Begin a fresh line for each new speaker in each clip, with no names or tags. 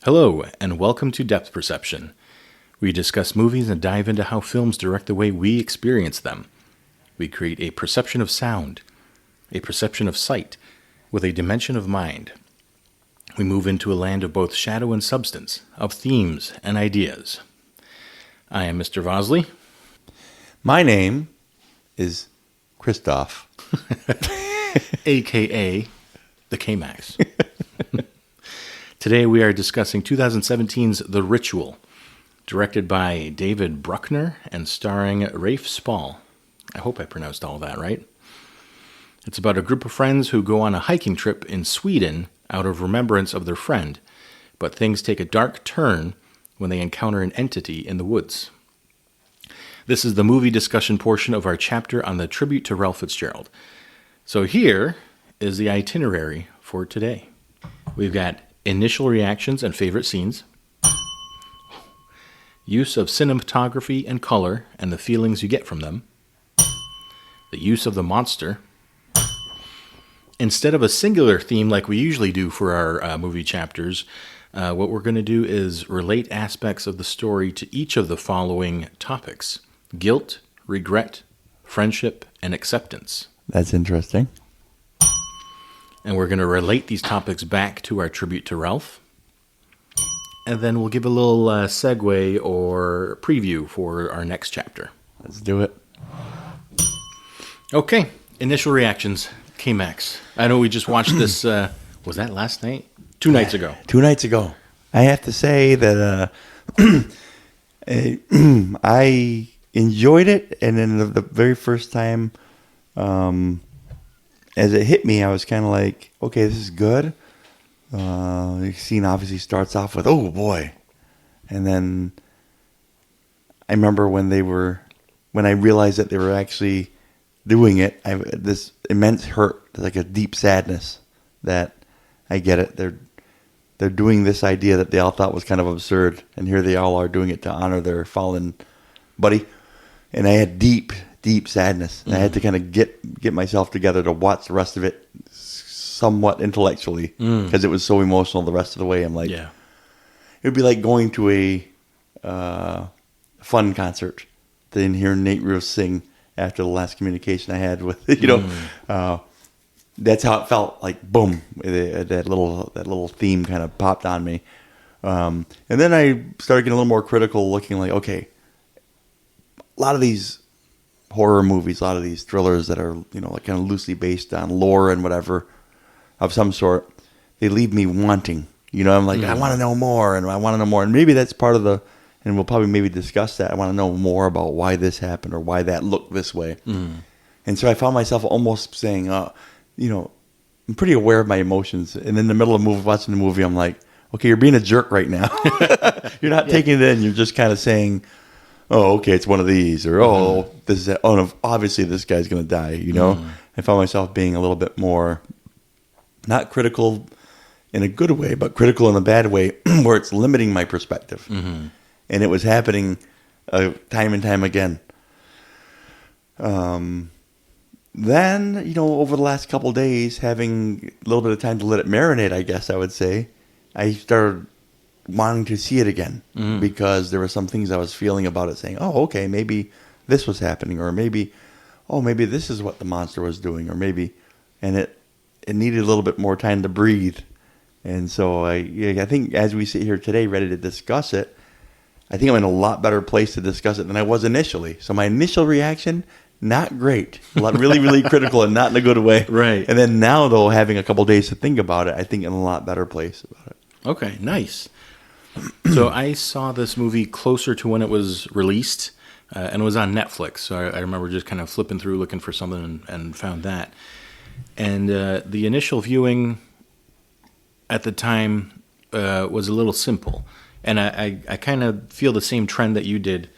Hello, and welcome to Depth Perception. We discuss movies and dive into how films direct the way we experience them. We create a perception of sound, a perception of sight, with a dimension of mind. We move into a land of both shadow and substance, of themes and ideas. I am Mr. Vozly.
My name is Christoph.
A.K.A. the KMax. Today we are discussing 2017's The Ritual, directed by David Bruckner and starring Ralph Fitzgerald. I hope I pronounced all that right. It's about a group of friends who go on a hiking trip in Sweden out of remembrance of their friend, but things take a dark turn when they encounter an entity in the woods. This is the movie discussion portion of our chapter on the tribute to Ralph Fitzgerald. So here is the itinerary for today. We've got initial reactions and favorite scenes, use of cinematography and color and the feelings you get from them, the use of the monster. Instead of a singular theme like we usually do for our movie chapters, what we're going to do is relate aspects of the story to each of the following topics: guilt, regret, friendship, and acceptance.
That's interesting.
And we're going to relate these topics back to our tribute to Ralph. And then we'll give a little segue or preview for our next chapter.
Let's do it.
Okay, initial reactions. KMax. I know we just watched this, was that last night? 2 nights ago.
2 nights ago. I have to say that I enjoyed it, and then the very first time as it hit me, I was kind of like, okay, this is good. The scene obviously starts off with, oh boy. And then I remember when I realized that they were actually doing it, this immense hurt, like a deep sadness that I get it. They're doing this idea that they all thought was kind of absurd, and here they all are doing it to honor their fallen buddy. And I had deep sadness. And I had to kind of get myself together to watch the rest of it somewhat intellectually because it was so emotional the rest of the way. I'm like, yeah. It would be like going to a fun concert, then hear Nate Ruess sing after the last communication I had with, that's how it felt. Like, boom, that little theme kind of popped on me. And then I started getting a little more critical, looking like, okay, a lot of these horror movies, a lot of these thrillers that are, like kind of loosely based on lore and whatever of some sort, they leave me wanting. I'm like, I want to know more, and I want to know more. And maybe that's part of and we'll probably maybe discuss that. I want to know more about why this happened or why that looked this way. And so I found myself almost saying, I'm pretty aware of my emotions. And in the middle of watching the movie, I'm like, okay, you're being a jerk right now. You're not taking it in. You're just kind of saying, oh, okay, it's one of these, or this is that. Oh, no, obviously this guy's going to die. I found myself being a little bit more, not critical in a good way, but critical in a bad way, where it's limiting my perspective. And it was happening time and time again. Then, over the last couple of days, having a little bit of time to let it marinate, I guess I would say, I started wanting to see it again because there were some things I was feeling about it, saying, oh, okay, maybe this was happening, or maybe this is what the monster was doing, or maybe, and it needed a little bit more time to breathe. And so I think as we sit here today ready to discuss it, I think I'm in a lot better place to discuss it than I was initially. So my initial reaction, not great, really, really critical, and not in a good way.
Right.
And then now, though, having a couple days to think about it, I think I'm in a lot better place about it.
Okay, nice. So I saw this movie closer to when it was released, and it was on Netflix. So I remember just kind of flipping through, looking for something, and found that. And the initial viewing at the time was a little simple. And I kind of feel the same trend that you did,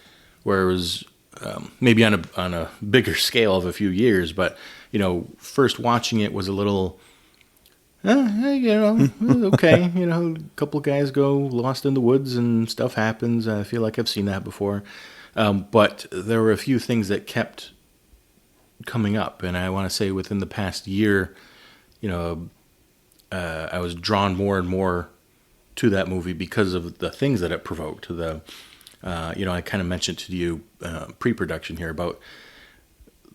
where it was maybe on a bigger scale of a few years, but first watching it was a little, okay, a couple of guys go lost in the woods and stuff happens. I feel like I've seen that before, but there were a few things that kept coming up, and I want to say within the past year, I was drawn more and more to that movie because of the things that it provoked. I kind of mentioned to you pre-production here about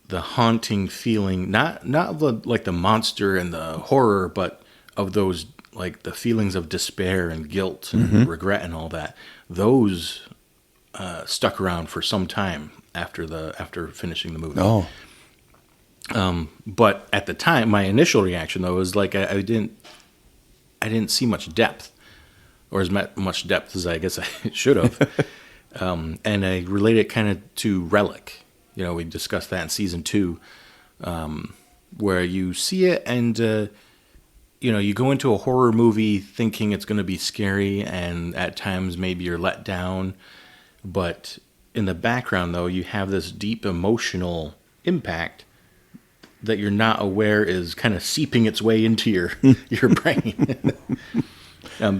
the haunting feeling, not like the monster and the horror, but of those, like the feelings of despair and guilt and regret and all that. Those stuck around for some time after finishing the movie.
Oh.
But at the time, my initial reaction though was like I didn't see much depth, or as much depth as I guess I should have. And I relate it kind of to Relic. We discussed that in season 2, where you see it and you go into a horror movie thinking it's going to be scary, and at times maybe you're let down, but in the background though you have this deep emotional impact that you're not aware is kind of seeping its way into your brain.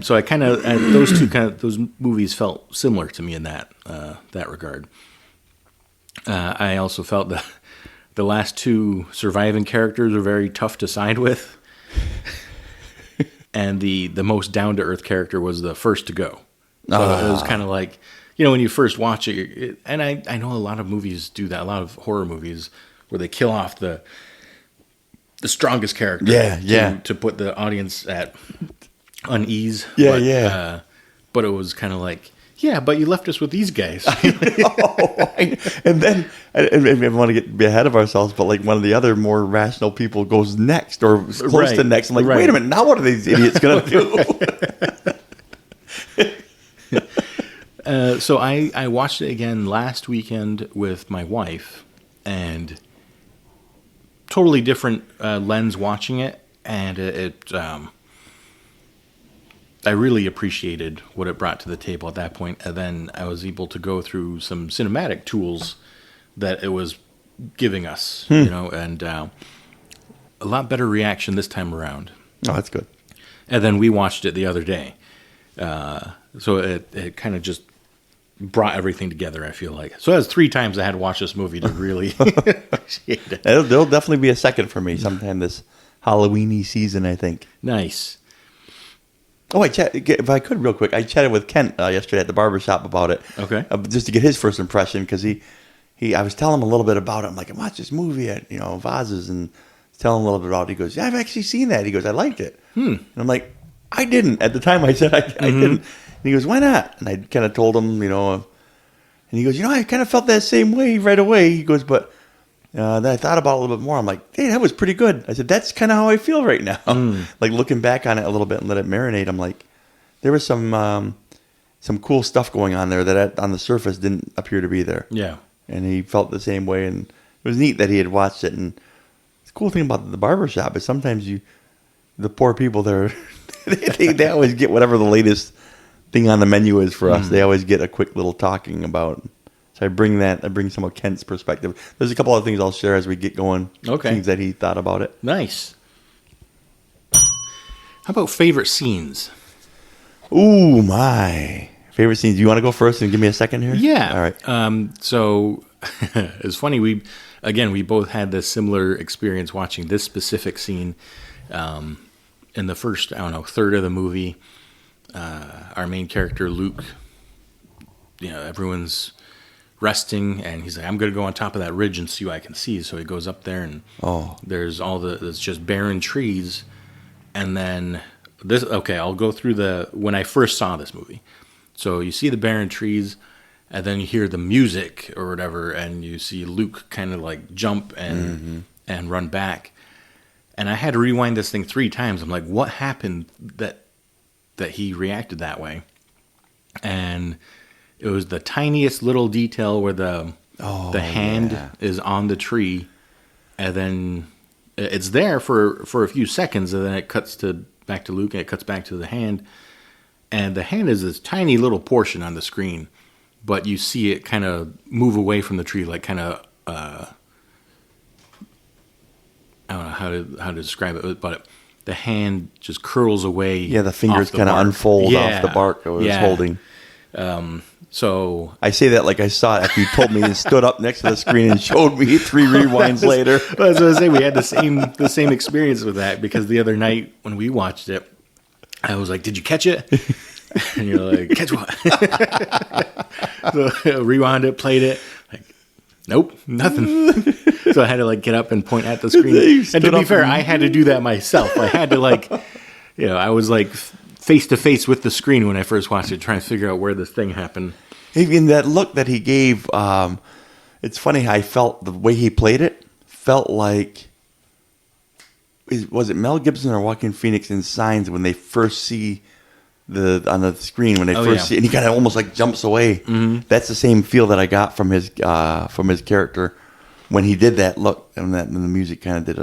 So I kind of those movies felt similar to me in that regard. I also felt that the last 2 surviving characters are very tough to side with, and the most down to earth character was the first to go. So it was kind of like, when you first watch it, and I know a lot of movies do that. A lot of horror movies where they kill off the strongest character, to put the audience at unease. But it was kind of like, but you left us with these guys.
And then I want to be ahead of ourselves, but like one of the other more rational people goes next or close to next. I'm like, wait a minute, now what are these idiots going to
do? So I watched it again last weekend with my wife, and totally different lens watching it, and I really appreciated what it brought to the table at that point. And then I was able to go through some cinematic tools that it was giving us, and a lot better reaction this time around.
Oh, that's good.
And then we watched it the other day. So it kind of just brought everything together, I feel like. So that's 3 times I had to watch this movie to really appreciate it.
There'll definitely be a second for me sometime this Halloween-y season, I think.
Nice.
Oh, if I could real quick, I chatted with Kent yesterday at the barbershop about it.
Okay.
Just to get his first impression, because I was telling him a little bit about it. I'm like, I watched this movie at, Voz's, and telling him a little bit about it. He goes, yeah, I've actually seen that. He goes, I liked it. And I'm like, I didn't. At the time I said I didn't. And he goes, why not? And I kind of told him, and he goes, I kind of felt that same way right away. He goes, but then I thought about it a little bit more. I'm like, hey, that was pretty good. I said, that's kind of how I feel right now. Like looking back on it a little bit and let it marinate, I'm like, there was some cool stuff going on there that on the surface didn't appear to be there. Yeah. And he felt the same way, and it was neat that he had watched it. And the cool thing about the barbershop is sometimes the poor people there, they always get whatever the latest thing on the menu is for us. They always get a quick little talking about. So I bring some of Kent's perspective. There's a couple other things I'll share as we get going.
Okay.
Things that he thought about it.
Nice. How about favorite scenes?
Ooh, my. Favorite scenes. Do you want to go first and give me a second here?
Yeah.
All right.
So it's funny. We both had this similar experience watching this specific scene. In the first, third of the movie, our main character, Luke, everyone's resting, and he's like, I'm going to go on top of that ridge and see what I can see. So he goes up there, and there's it's just barren trees. And then I'll go through when I first saw this movie. So you see the barren trees, and then you hear the music or whatever, and you see Luke kind of like jump and run back. And I had to rewind this thing 3 times. I'm like, what happened that he reacted that way? And it was the tiniest little detail where the hand is on the tree, and then it's there for a few seconds, and then it cuts back to Luke, and it cuts back to the hand. And the hand is this tiny little portion on the screen, but you see it kind of move away from the tree, like kind of I don't know how to describe it, but the hand just curls away.
Yeah, the fingers kind of unfold off the bark it was holding.
So
I say that like I saw it after you told me and stood up next to the screen and showed me 3 rewinds later.
I was going to say we had the same experience with that, because the other night when we watched it, I was like, "Did you catch it?" And you're like, catch what? So rewound it, played it. Like, nope, nothing. So I had to like get up and point at the screen. And to be fair, I had to do that myself. I had to like, I was like face to face with the screen when I first watched it, trying to figure out where this thing happened.
Even that look that he gave, it's funny how I felt the way he played it felt like, was it Mel Gibson or Joaquin Phoenix in Signs when they first see on the screen when they see, and he kind of almost like jumps away. Mm-hmm. That's the same feel that I got from his character when he did that look, and the music kind of did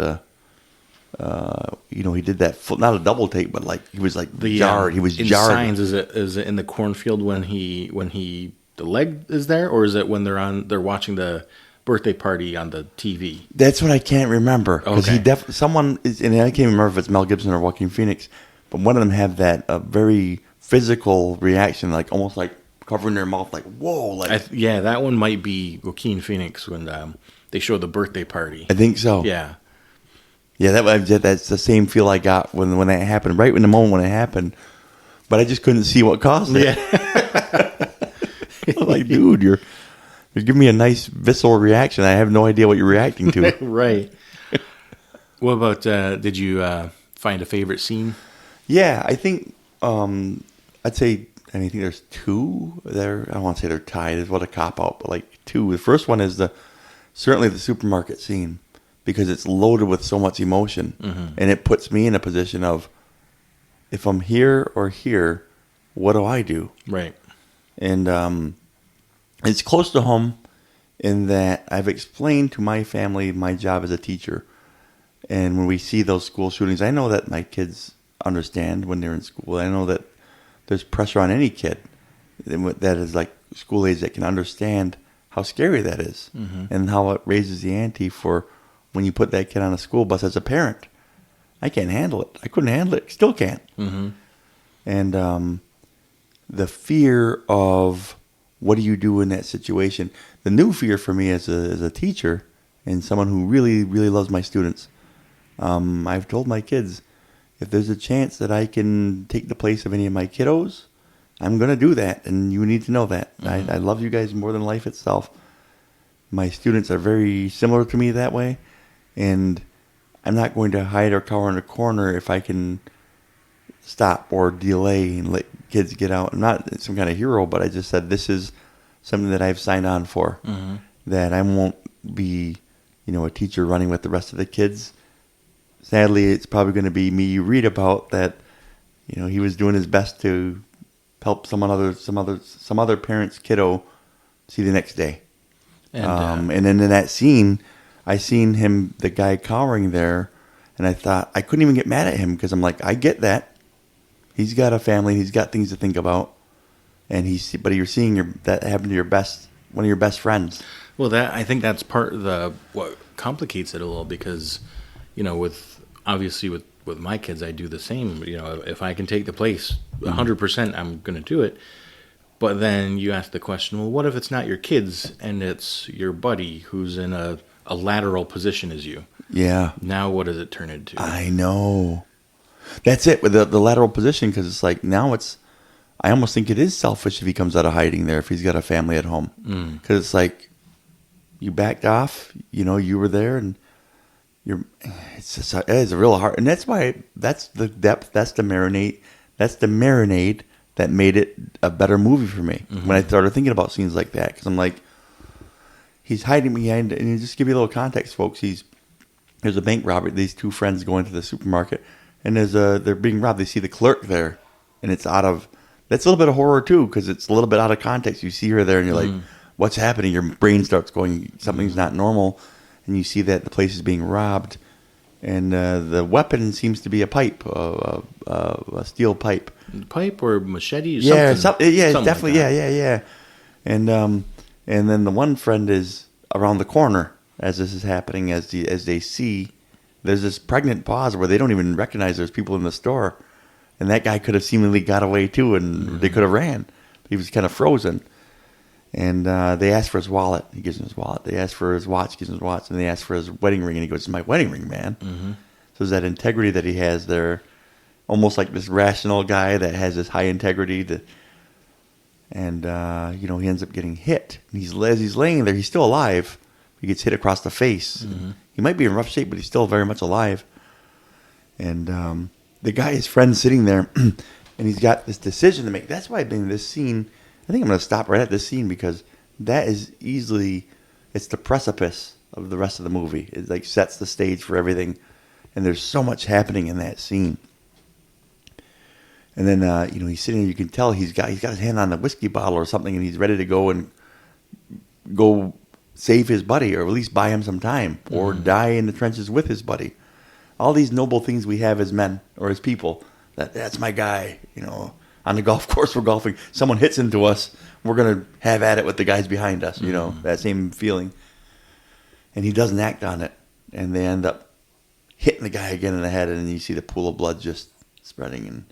he did that not a double take, but like he was like jarred. He was
in
jarred.
Signs, is it in the cornfield when the leg is there, or is it when they're watching the birthday party on the TV?
That's what I can't remember because someone is, and I can't remember if it's Mel Gibson or Joaquin Phoenix. But one of them have that very physical reaction, like almost like covering their mouth, like whoa, like
that one might be Joaquin Phoenix when they show the birthday party.
I think so.
Yeah,
that's the same feel I got when that happened, right in the moment when it happened. But I just couldn't see what caused it. Yeah. I'm like, dude, you're giving me a nice visceral reaction. I have no idea what you're reacting to.
Right. What about? Did you find a favorite scene?
Yeah, I think I'd say I think there's two there. I don't want to say they're tied. It's what a cop out, but like two. The first one is certainly the supermarket scene because it's loaded with so much emotion, mm-hmm. and it puts me in a position of if I'm here or here, what do I do?
Right.
And it's close to home in that I've explained to my family my job as a teacher, and when we see those school shootings, I know that my kids understand when they're in school. I know that there's pressure on any kid that is like school age that can understand how scary that is, mm-hmm. and how it raises the ante for when you put that kid on a school bus as a parent. I can't handle it. I couldn't handle it. Still can't. Mm-hmm. And the fear of what do you do in that situation? The new fear for me as a teacher and someone who really, really loves my students, I've told my kids, if there's a chance that I can take the place of any of my kiddos, I'm going to do that, and you need to know that. Mm-hmm. I love you guys more than life itself. My students are very similar to me that way, and I'm not going to hide or cower in a corner if I can stop or delay and let kids get out. I'm not some kind of hero, but I just said this is something that I've signed on for, mm-hmm. that I won't be, a teacher running with the rest of the kids. Sadly, it's probably going to be me you read about that, he was doing his best to help some other parent's kiddo see the next day. And then in that scene, I seen him, the guy cowering there, and I thought I couldn't even get mad at him because I'm like, I get that. He's got a family, he's got things to think about, but you're seeing that happen to one of your best friends.
Well, I think that's part of what complicates it a little because, with my kids, I do the same. If I can take the place 100%, I'm going to do it. But then you ask the question, well, what if it's not your kids and it's your buddy who's in a lateral position as you?
Yeah.
Now what does it turn into?
I know. That's it with the lateral position because it's like now I almost think it is selfish if he comes out of hiding there if he's got a family at home because it's like you backed off, you were there and it's a real hard, and that's why that's the depth, that's the marinade that made it a better movie for me when I started thinking about scenes like that because I'm like he's hiding behind, and just give you a little context, folks. There's a bank robbery. These two friends go into the supermarket. And they're being robbed. They see the clerk there, and that's a little bit of horror too, because it's a little bit out of context. You see her there, and you're like, "What's happening?" Your brain starts going, "Something's not normal," and you see that the place is being robbed, and the weapon seems to be a pipe, a steel pipe,
or machete. Or
something.
Something
definitely,
like
yeah. And then the one friend is around the corner as this is happening, as they see. There's this pregnant pause where they don't even recognize there's people in the store. And that guy could have seemingly got away too, and they could have ran. He was kind of frozen. And they asked for his wallet. He gives them his wallet. They asked for his watch. He gives them his watch. And they asked for his wedding ring. And he goes, "It's my wedding ring, man." Mm-hmm. So there's that integrity that he has there almost like this rational guy that has this high integrity. And he ends up getting hit. And as he's laying there, he's still alive. He gets hit across the face. Mm-hmm. He might be in rough shape, but he's still very much alive. And the guy, his friend's sitting there, and he's got this decision to make. That's why I've been in this scene. I think I'm going to stop right at this scene because that is easily, it's the precipice of the rest of the movie. It like sets the stage for everything. And there's so much happening in that scene. And then, he's sitting there. You can tell he's got his hand on the whiskey bottle or something, and he's ready to go save his buddy, or at least buy him some time, or die in the trenches with his buddy. All these noble things we have as men or as people. That's my guy. On the golf course, we're golfing. Someone hits into us, we're gonna have at it with the guys behind us. That same feeling. And he doesn't act on it, and they end up hitting the guy again in the head, and then you see the pool of blood just spreading. And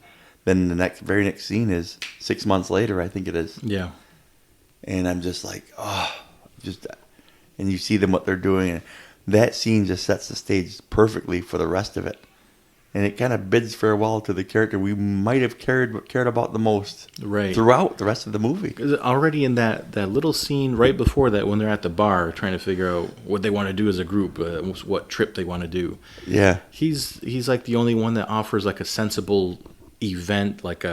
then the very next scene is 6 months later, I think it is.
Yeah.
And I'm just like, and you see them, what they're doing. And that scene just sets the stage perfectly for the rest of it. And it kind of bids farewell to the character we might have cared about the most throughout the rest of the movie.
'Cause already in that little scene right before that, when they're at the bar trying to figure out what they want to do as a group, what trip they want to do.
Yeah.
He's like the only one that offers like a sensible event, like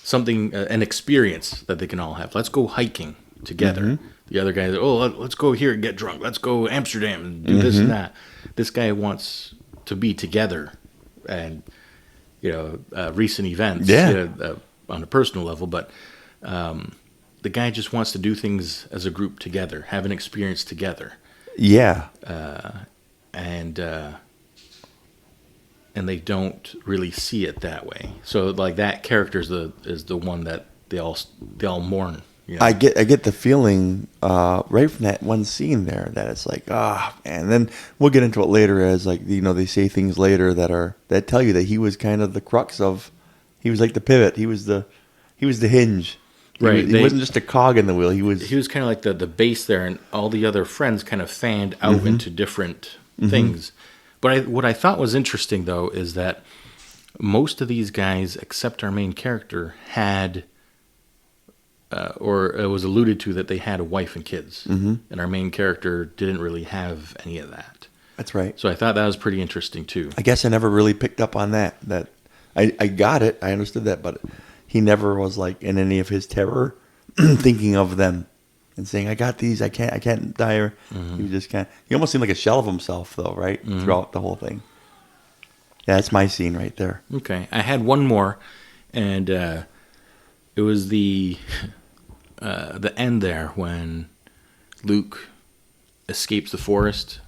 something, an experience that they can all have. Let's go hiking together. Mm-hmm. The other guys, let's go here and get drunk. Let's go Amsterdam and do this and that. This guy wants to be together, and recent events on a personal level. But the guy just wants to do things as a group together, have an experience together.
Yeah,
and they don't really see it that way. So like that character is the one that they all mourn.
I get the feeling right from that one scene there that it's like, and then we'll get into it later as like they say things later that tell you that he was kind of the crux of, he was like the pivot, he was the hinge,
right?
He wasn't just a cog in the wheel. He was
kind of like the base there, and all the other friends kind of fanned out into different things. But what I thought was interesting though is that most of these guys, except our main character, had. Or it was alluded to that they had a wife and kids, and our main character didn't really have any of that.
That's right.
So I thought that was pretty interesting too.
I guess I never really picked up on that. That I got it, I understood that, but he never was like in any of his terror thinking of them and saying, "I got these. I can't die." He was just he almost seemed like a shell of himself, though, right? Throughout the whole thing. Yeah, that's my scene right there.
Okay, I had one more, and it was the end there when Luke escapes the forest.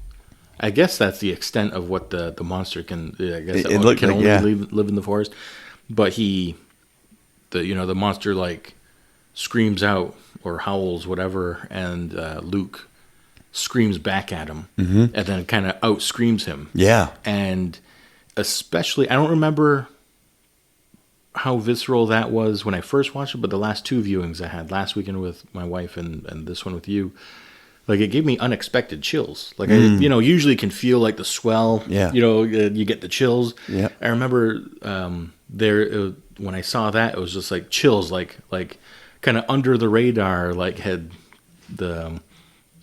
I guess that's the extent of what the monster can. I guess it can only live in the forest. But the monster like screams out or howls, whatever, and Luke screams back at him, and then kind of out screams him.
Yeah,
and especially I don't remember how visceral that was when I first watched it, but the last two viewings I had, last weekend with my wife and this one with you, like it gave me unexpected chills. Like I usually can feel like the swell. Yeah. You get the chills. Yeah. I remember when I saw that, it was just like chills, like kind of under the radar, like had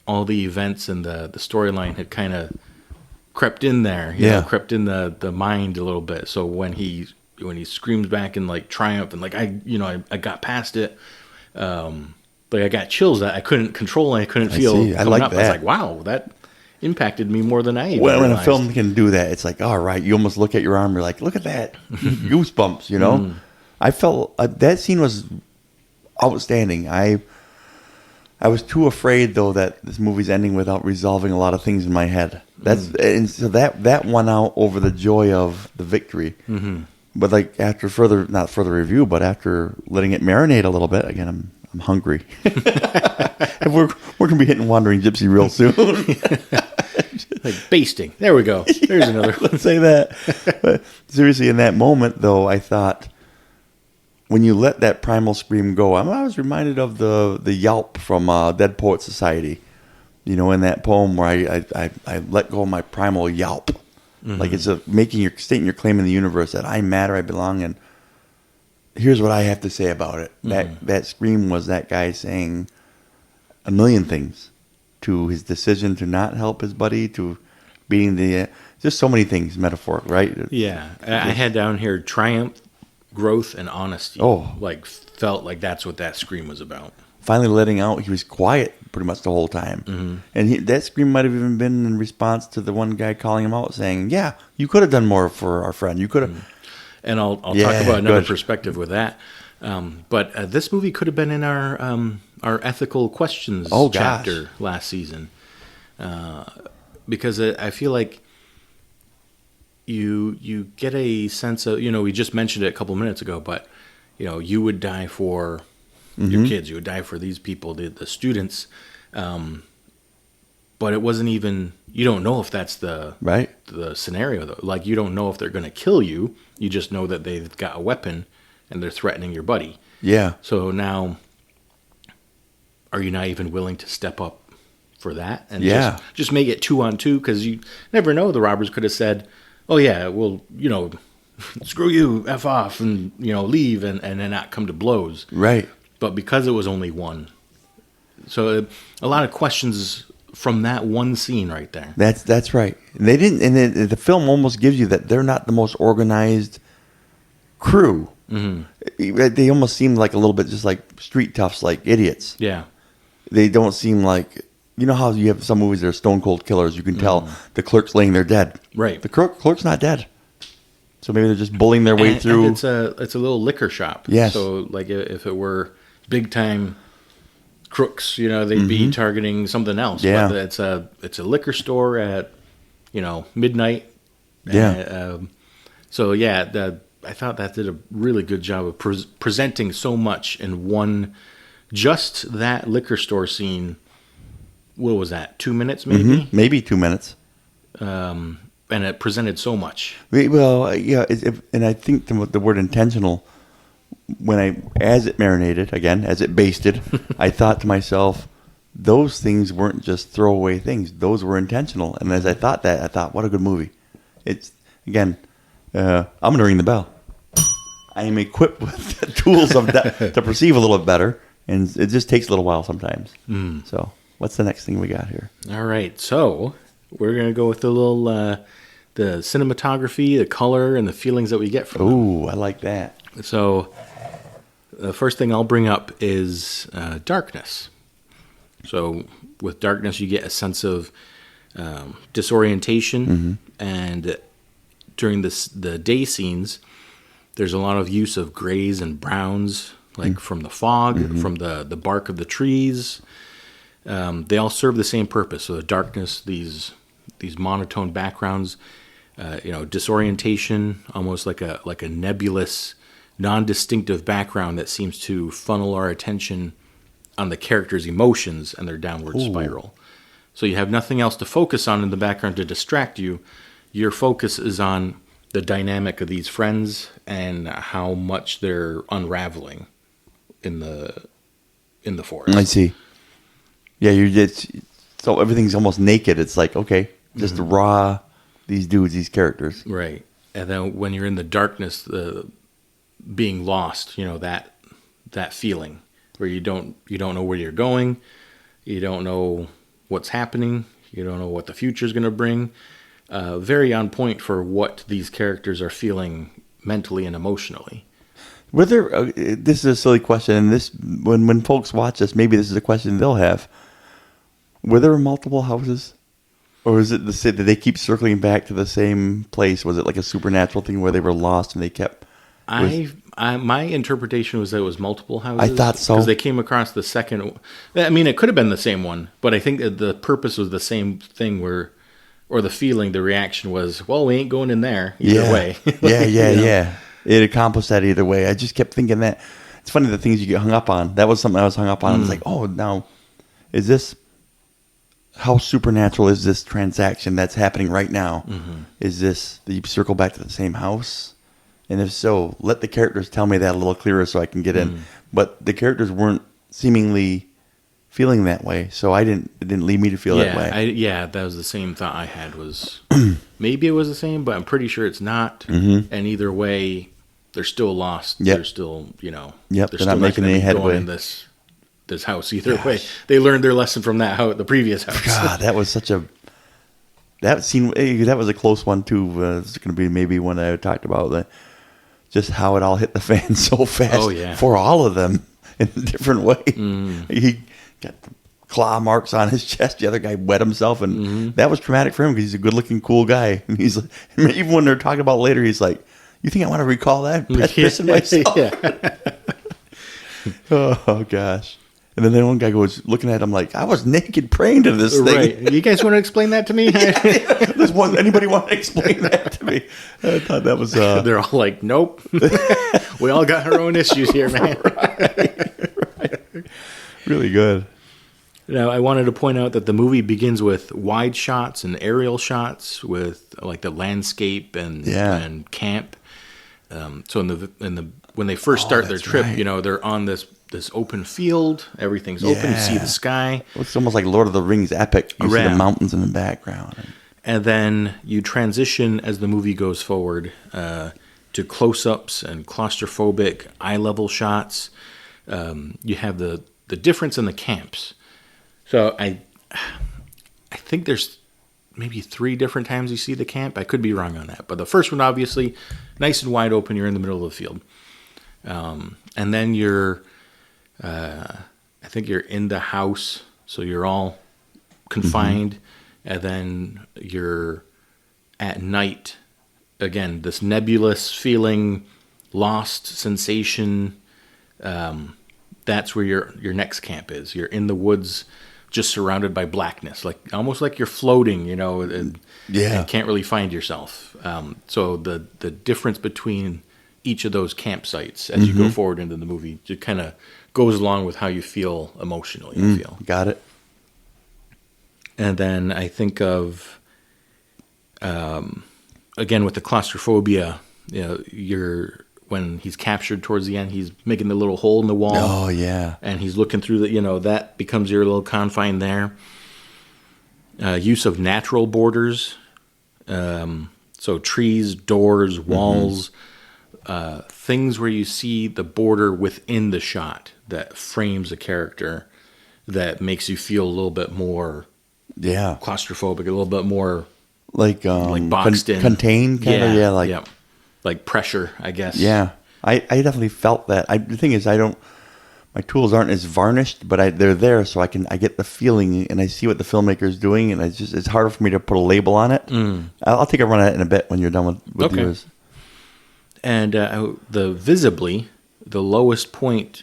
all the events and the storyline had kind of crept in there. Crept in the mind a little bit. So when he screams back in like triumph and like I got past it, like I got chills that I couldn't control and I couldn't feel.
I like
up.
that.
I was like, wow, that impacted me more than I even
when
realized.
A film can do that, it's like, all right, you almost look at your arm, you're like, look at that, goosebumps. I felt that scene was outstanding. I was too afraid though that this movie's ending without resolving a lot of things in my head. And so that won out over the joy of the victory. But like after not further review, but after letting it marinate a little bit, again, I'm hungry. And we're gonna be hitting Wandering Gypsy real soon.
Like basting. There we go. There's another one.
Let's say that. But seriously, in that moment though, I thought when you let that primal scream go, I was reminded of the yelp from Dead Poet Society. In that poem where I let go of my primal yelp. Like it's stating your claim in the universe that I matter, I belong, and here's what I have to say about it. That scream was that guy saying a million things, to his decision to not help his buddy, to beating just so many things, metaphoric, right?
Yeah. I had down here triumph, growth, and honesty.
Oh.
Like, felt like that's what that scream was about.
Finally letting out, he was quiet pretty much the whole time. And that scream might have even been in response to the one guy calling him out saying, yeah, you could have done more for our friend. You could have.
And I'll talk about another perspective with that. But this movie could have been in our ethical questions chapter last season. Because I feel like you get a sense of, we just mentioned it a couple minutes ago, but, you would die for your kids. You would die for these people, the students. But it wasn't even, you don't know if that's the scenario, though. Like, you don't know if they're going to kill you. You just know that they've got a weapon and they're threatening your buddy.
Yeah.
So now, are you not even willing to step up for that? And just make it 2-on-2? Because you never know. The robbers could have said, oh, yeah, well, screw you, F off, and, leave, and then not come to blows.
Right.
But because it was only one. So a lot of questions from that one scene right there.
That's right. They didn't, and the film almost gives you that they're not the most organized crew. They almost seem like a little bit just like street toughs, like idiots.
Yeah.
They don't seem like, how you have some movies that are stone cold killers. You can tell the clerk's laying there dead.
Right.
The clerk's not dead. So maybe they're just bullying their way through.
And it's a little liquor shop.
Yes.
So like if it were big time crooks, they'd be targeting something else.
Yeah.
But it's a liquor store at midnight.
Yeah.
So yeah, I thought that did a really good job of presenting so much in one. Just that liquor store scene. What was that? 2 minutes, maybe.
Maybe 2 minutes.
And it presented so much.
Well, yeah, and I think the word intentional, as it marinated, again, as it basted, I thought to myself, those things weren't just throwaway things. Those were intentional. And as I thought, what a good movie. It's, again, I'm going to ring the bell. I am equipped with the tools of that to perceive a little bit better, and it just takes a little while sometimes. So what's the next thing we got here?
All right, so we're going to go with the little the cinematography, the color, and the feelings that we get from them.
Ooh, I like that.
So the first thing I'll bring up is darkness. So with darkness, you get a sense of disorientation, and during the day scenes, there's a lot of use of grays and browns, like from the fog, from the bark of the trees. They all serve the same purpose. So the darkness, these monotone backgrounds, disorientation, almost like a nebulous, non-distinctive background that seems to funnel our attention on the character's emotions and their downward spiral. So you have nothing else to focus on in the background to distract you. Your focus is on the dynamic of these friends and how much they're unraveling in the forest.
I see. Yeah, so everything's almost naked. It's like, okay, just raw, these dudes, these characters.
Right. And then when you're in the darkness, being lost, that feeling where you don't know where you're going, you don't know what's happening, you don't know what the future's going to bring. Very on point for what these characters are feeling mentally and emotionally.
Were there? This is a silly question, and this when folks watch this, maybe this is a question they'll have. Were there multiple houses, or is it did they keep circling back to the same place? Was it like a supernatural thing where they were lost and they kept?
My interpretation was that it was multiple houses.
I thought so
because they came across the second. I mean, it could have been the same one, but I think that the purpose was the same thing. Or the feeling, the reaction was, well, we ain't going in there either way.
Yeah. It accomplished that either way. I just kept thinking that. It's funny the things you get hung up on. That was something I was hung up on. I was like, oh, now, how supernatural is this transaction that's happening right now? Is this, do you circle back to the same house? And if so, let the characters tell me that a little clearer so I can get in. But the characters weren't seemingly feeling that way. So it didn't lead me to feel that way.
That was the same thought I had. Was maybe it was the same, but I'm pretty sure it's not.
Mm-hmm.
And either way, they're still lost.
Yep.
They're still,
They're
still
not making any headway
in this house either way. They learned their lesson from that house, the previous house.
God, that was that scene. That was a close one too. It's going to be maybe one I talked about. Just how it all hit the fan so fast.
Oh, yeah.
For all of them in a different way.
Mm.
He got the claw marks on his chest. The other guy wet himself, and that was traumatic for him because he's a good-looking, cool guy. And he's like, even when they're talking about later, he's like, "You think I want to recall that? That's pissing myself." Oh gosh. And then the one guy goes looking at him like, "I was naked praying to this thing."
Right. You guys want to explain that to me?
Anybody want to explain that to me? I thought that was.
They're all like, "Nope." We all got our own issues here, man.
Right. Really good.
Now, I wanted to point out that the movie begins with wide shots and aerial shots with like the landscape and camp. So when they first start their trip,
right.
They're on this open field. Everything's open. You see the sky.
It's almost like Lord of the Rings epic. You see the mountains in the background.
And then you transition as the movie goes forward to close-ups and claustrophobic eye-level shots. You have the difference in the camps. So I think there's maybe 3 different times you see the camp. I could be wrong on that. But the first one, obviously, nice and wide open. You're in the middle of the field. And then I think you're in the house. So you're all confined. Mm-hmm. And then you're at night. Again, this nebulous feeling, lost sensation. That's where your next camp is. You're in the woods, just surrounded by blackness, almost like you're floating, and can't really find yourself. So the difference between each of those campsites as you go forward into the movie just kind of goes along with how you feel emotionally.
Got it.
And then I think of, again, with the claustrophobia, when he's captured towards the end, he's making the little hole in the wall.
Oh, yeah.
And he's looking through that becomes your little confine there. Use of natural borders. So trees, doors, walls, things where you see the border within the shot that frames a character that makes you feel a little bit more claustrophobic, a little bit more like boxed in.
Contained, kind of,
like pressure, I guess.
Yeah, I definitely felt that. The thing is, my tools aren't as varnished, but they're there, so I get the feeling, and I see what the filmmaker is doing, and it's harder for me to put a label on it. I'll take a run at it in a bit when you're done with yours.
And visibly, the lowest point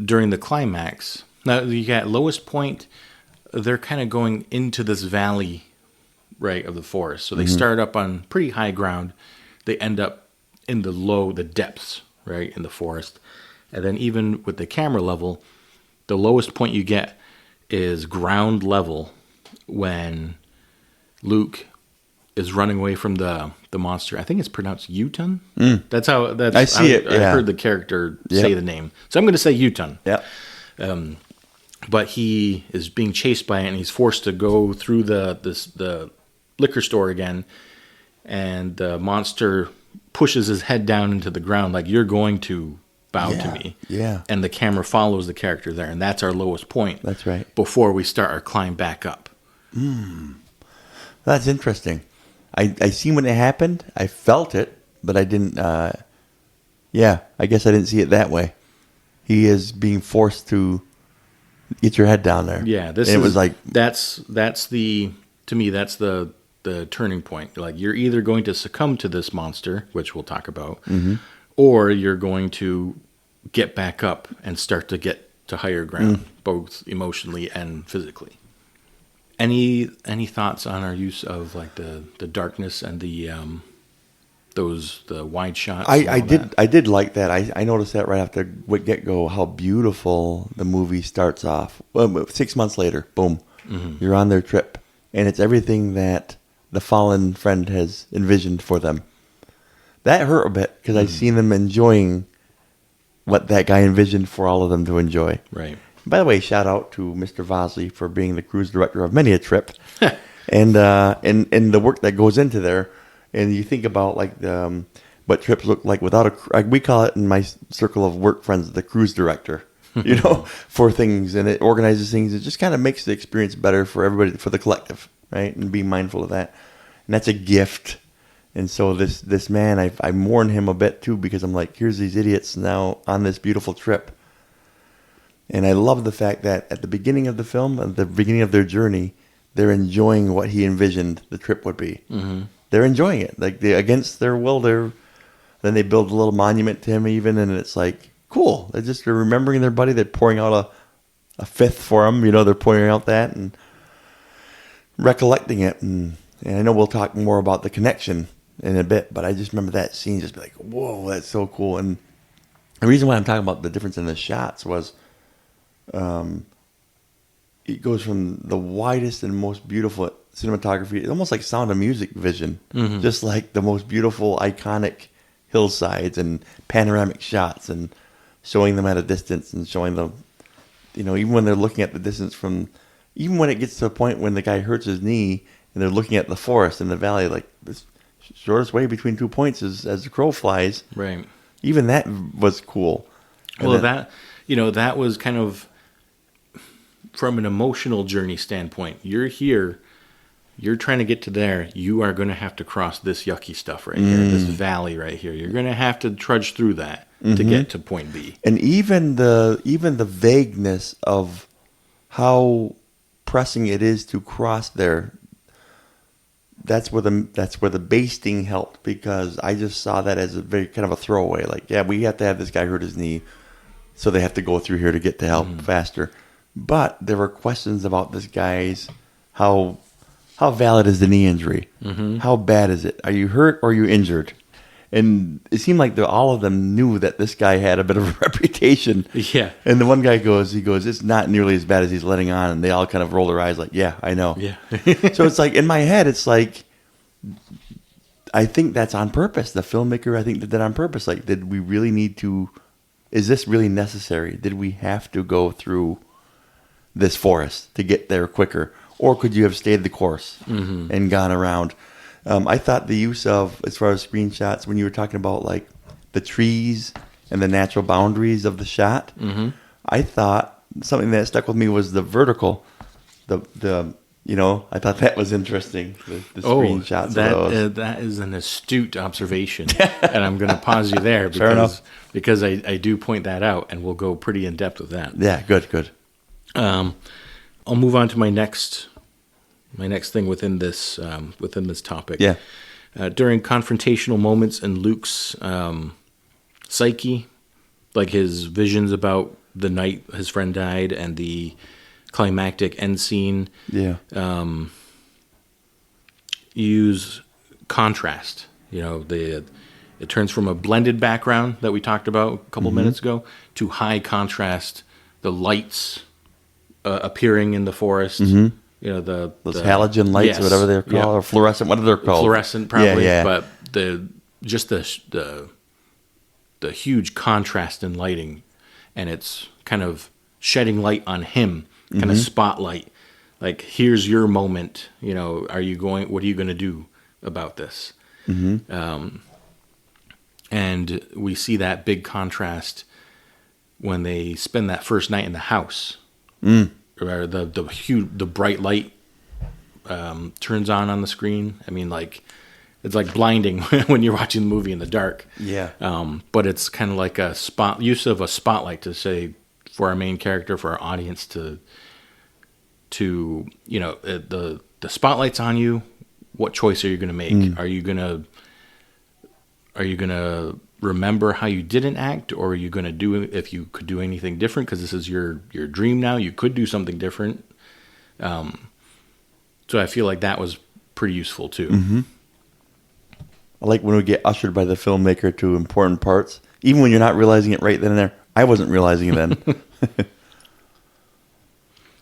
during the climax. Now you got lowest point. They're kind of going into this valley, right, of the forest. So they start up on pretty high ground. They end up in the depths, right, in the forest. And then even with the camera level, the lowest point you get is ground level when Luke is running away from the monster. I think it's pronounced Utun. That's how
I see it.
I heard the character say the name. So I'm going to say Utun.
Yeah.
But he is being chased by it, and he's forced to go through the liquor store again, and the monster pushes his head down into the ground like, "You're going to bow to me."
Yeah.
And the camera follows the character there, and that's our lowest point.
That's right.
Before we start our climb back up.
That's interesting. I seen when it happened. I felt it, but I didn't. I guess I didn't see it that way. He is being forced to get your head down there.
Yeah,
it was like
that's the turning point. Like, you're either going to succumb to this monster, which we'll talk about, or you're going to get back up and start to get to higher ground, both emotionally and physically. Any thoughts on our use of like the darkness and the wide shots?
I did like that. I noticed that right after get go how beautiful the movie starts off. Well, 6 months later, boom, you're on their trip, and it's everything that the fallen friend has envisioned for them. That hurt a bit because I've seen them enjoying what that guy envisioned for all of them to enjoy.
Right.
By the way, shout out to Mr. Vozly for being the cruise director of many a trip, and the work that goes into there. And you think about like what trips look like without we call it in my circle of work friends the cruise director. For things, and it organizes things. It just kind of makes the experience better for everybody, for the collective, right? And be mindful of that. And that's a gift. And so this man, I mourn him a bit too, because I'm like, here's these idiots now on this beautiful trip. And I love the fact that at the beginning of the film, at the beginning of their journey, they're enjoying what he envisioned the trip would be. Mm-hmm. They're enjoying it, like against their will. Then they build a little monument to him, even, and it's like, cool. They're remembering their buddy. They're pouring out a fifth for him. They're pouring out that and recollecting it. And I know we'll talk more about the connection in a bit, but I just remember that scene just be like, whoa, that's so cool. And the reason why I'm talking about the difference in the shots was it goes from the widest and most beautiful cinematography. It's almost like Sound of Music vision. Mm-hmm. Just like the most beautiful, iconic hillsides and panoramic shots and showing them at a distance and showing them, even when they're looking at the distance even when it gets to a point when the guy hurts his knee and they're looking at the forest in the valley, like this shortest way between 2 points is as the crow flies.
Right.
Even that was cool.
Well, that was kind of from an emotional journey standpoint. You're here. You're trying to get to there. You are going to have to cross this yucky stuff right here, this valley right here. You're going to have to trudge through that to get to point B.
And even the vagueness of how pressing it is to cross there. That's where the basting helped, because I just saw that as a very kind of a throwaway. Like, yeah, we have to have this guy hurt his knee, so they have to go through here to get to help faster. But there were questions about this guy's how valid is the knee injury? Mm-hmm. How bad is it? Are you hurt or are you injured? And it seemed like all of them knew that this guy had a bit of a reputation.
Yeah.
And the one guy goes, it's not nearly as bad as he's letting on. And they all kind of roll their eyes like, yeah, I know.
Yeah.
So it's like, in my head, it's like, I think that's on purpose. The filmmaker, I think, did that on purpose. Like, did we really need to, is this really necessary? Did we have to go through this forest to get there quicker? Or could you have stayed the course and gone around? I thought the use of, as far as screenshots, when you were talking about like the trees and the natural boundaries of the shot, I thought something that stuck with me was the vertical. I thought that was interesting. The screenshots of those.
That is an astute observation, and I'm going to pause you there because I do point that out, and we'll go pretty in depth with that.
Yeah, good.
I'll move on to my next thing within this topic.
Yeah.
During confrontational moments in Luke's psyche, like his visions about the night his friend died and the climactic end scene.
Yeah.
Use contrast. It turns from a blended background that we talked about a couple minutes ago to high contrast. The lights appearing in the forest. Mm-hmm. Those
halogen lights, whatever they're called, or fluorescent. What are they called?
Fluorescent, probably.
Yeah.
But the huge contrast in lighting, and it's kind of shedding light on him, kind of spotlight. Like, here's your moment. What are you going to do about this? Mm-hmm. And we see that big contrast when they spend that first night in the house. Or the bright light turns on the screen. I mean, like, it's like blinding when you're watching the movie in the dark.
Yeah.
But it's kind of like use of a spotlight to say, for our main character, for our audience to the spotlight's on you. What choice are you going to make? Are you gonna remember how you didn't act, or are you going to do, if you could do anything different, because this is your dream now, you could do something different. So I feel like that was pretty useful too. Mm-hmm.
I like when we get ushered by the filmmaker to important parts, even when you're not realizing it right then and there. I wasn't realizing it then.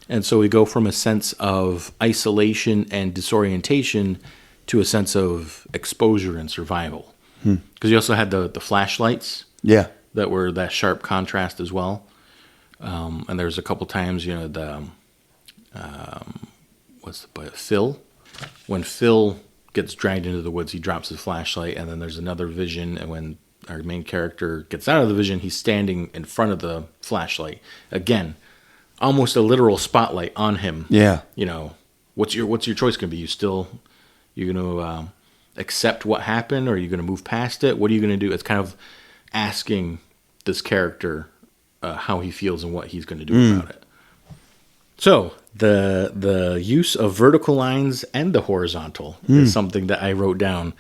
And so we go from a sense of isolation and disorientation to a sense of exposure and survival. Because you also had the flashlights, that were that sharp contrast as well. And there's a couple times, Phil, when Phil gets dragged into the woods, he drops his flashlight, and then there's another vision, and when our main character gets out of the vision, he's standing in front of the flashlight. Again, almost a literal spotlight on him.
Yeah.
What's your choice going to be? You going to accept what happened, or are you going to move past it? What are you going to do? It's kind of asking this character how he feels and what he's going to do about it. So the use of vertical lines and the horizontal is something that I wrote down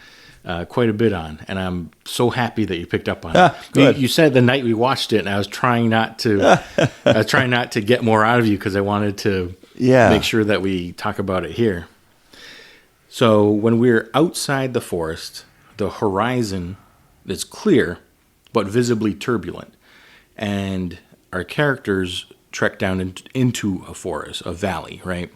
quite a bit on, and I'm so happy that you picked up on it.
Good.
You said the night we watched it, and I was trying not to get more out of you because I wanted to make sure that we talk about it here. So when we're outside the forest, the horizon is clear but visibly turbulent, and our characters trek down into a forest, a valley, right?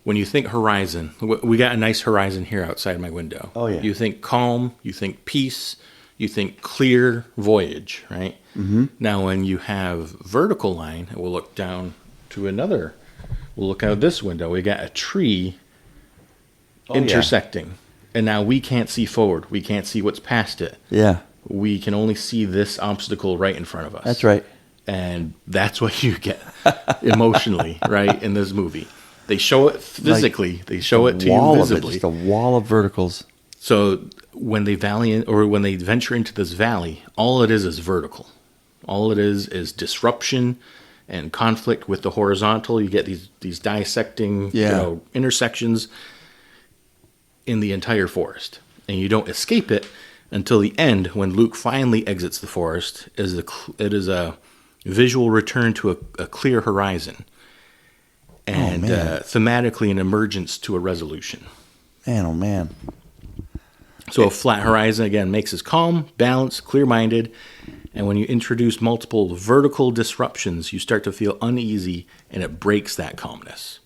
When you think horizon, we got a nice horizon here outside my window.
Oh, yeah.
You think calm, you think peace, you think clear voyage, right? Mm-hmm. Now, when you have vertical line, we'll look down to we'll look out this window. We got a tree intersecting. And now we can't see forward. We can't see what's past it.
Yeah.
We can only see this obstacle right in front of us.
That's right.
And that's what you get emotionally, right, in this movie. They show it physically. They show it to you visibly.
Just a wall of verticals.
So when they venture into this valley, all it is vertical. All it is disruption and conflict with the horizontal. You get these dissecting intersections in the entire forest. And you don't escape it until the end, when Luke finally exits the forest. It is a visual return to a clear horizon. And thematically an emergence to a resolution.
Man, oh man.
So a flat horizon, again, makes us calm, balanced, clear-minded. And when you introduce multiple vertical disruptions, you start to feel uneasy, and it breaks that calmness.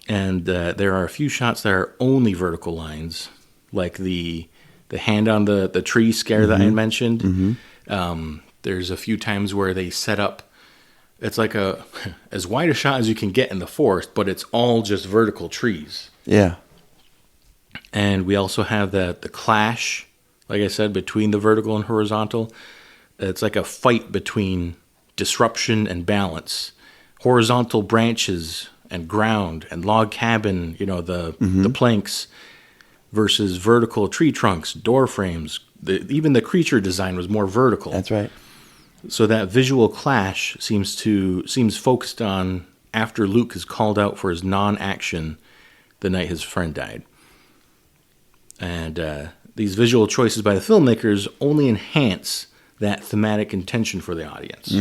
And there are a few shots that are only vertical lines, like the hand on the tree scare that I mentioned. Mm-hmm. There's a few times where they set up, it's like as wide a shot as you can get in the forest, but it's all just vertical trees.
Yeah.
And we also have the clash, like I said, between the vertical and horizontal. It's like a fight between disruption and balance. Horizontal branches and ground and log cabin, the planks, versus vertical tree trunks, door frames. Even the creature design was more vertical.
That's right.
So that visual clash seems focused on after Luke is called out for his non-action the night his friend died. And these visual choices by the filmmakers only enhance that thematic intention for the audience.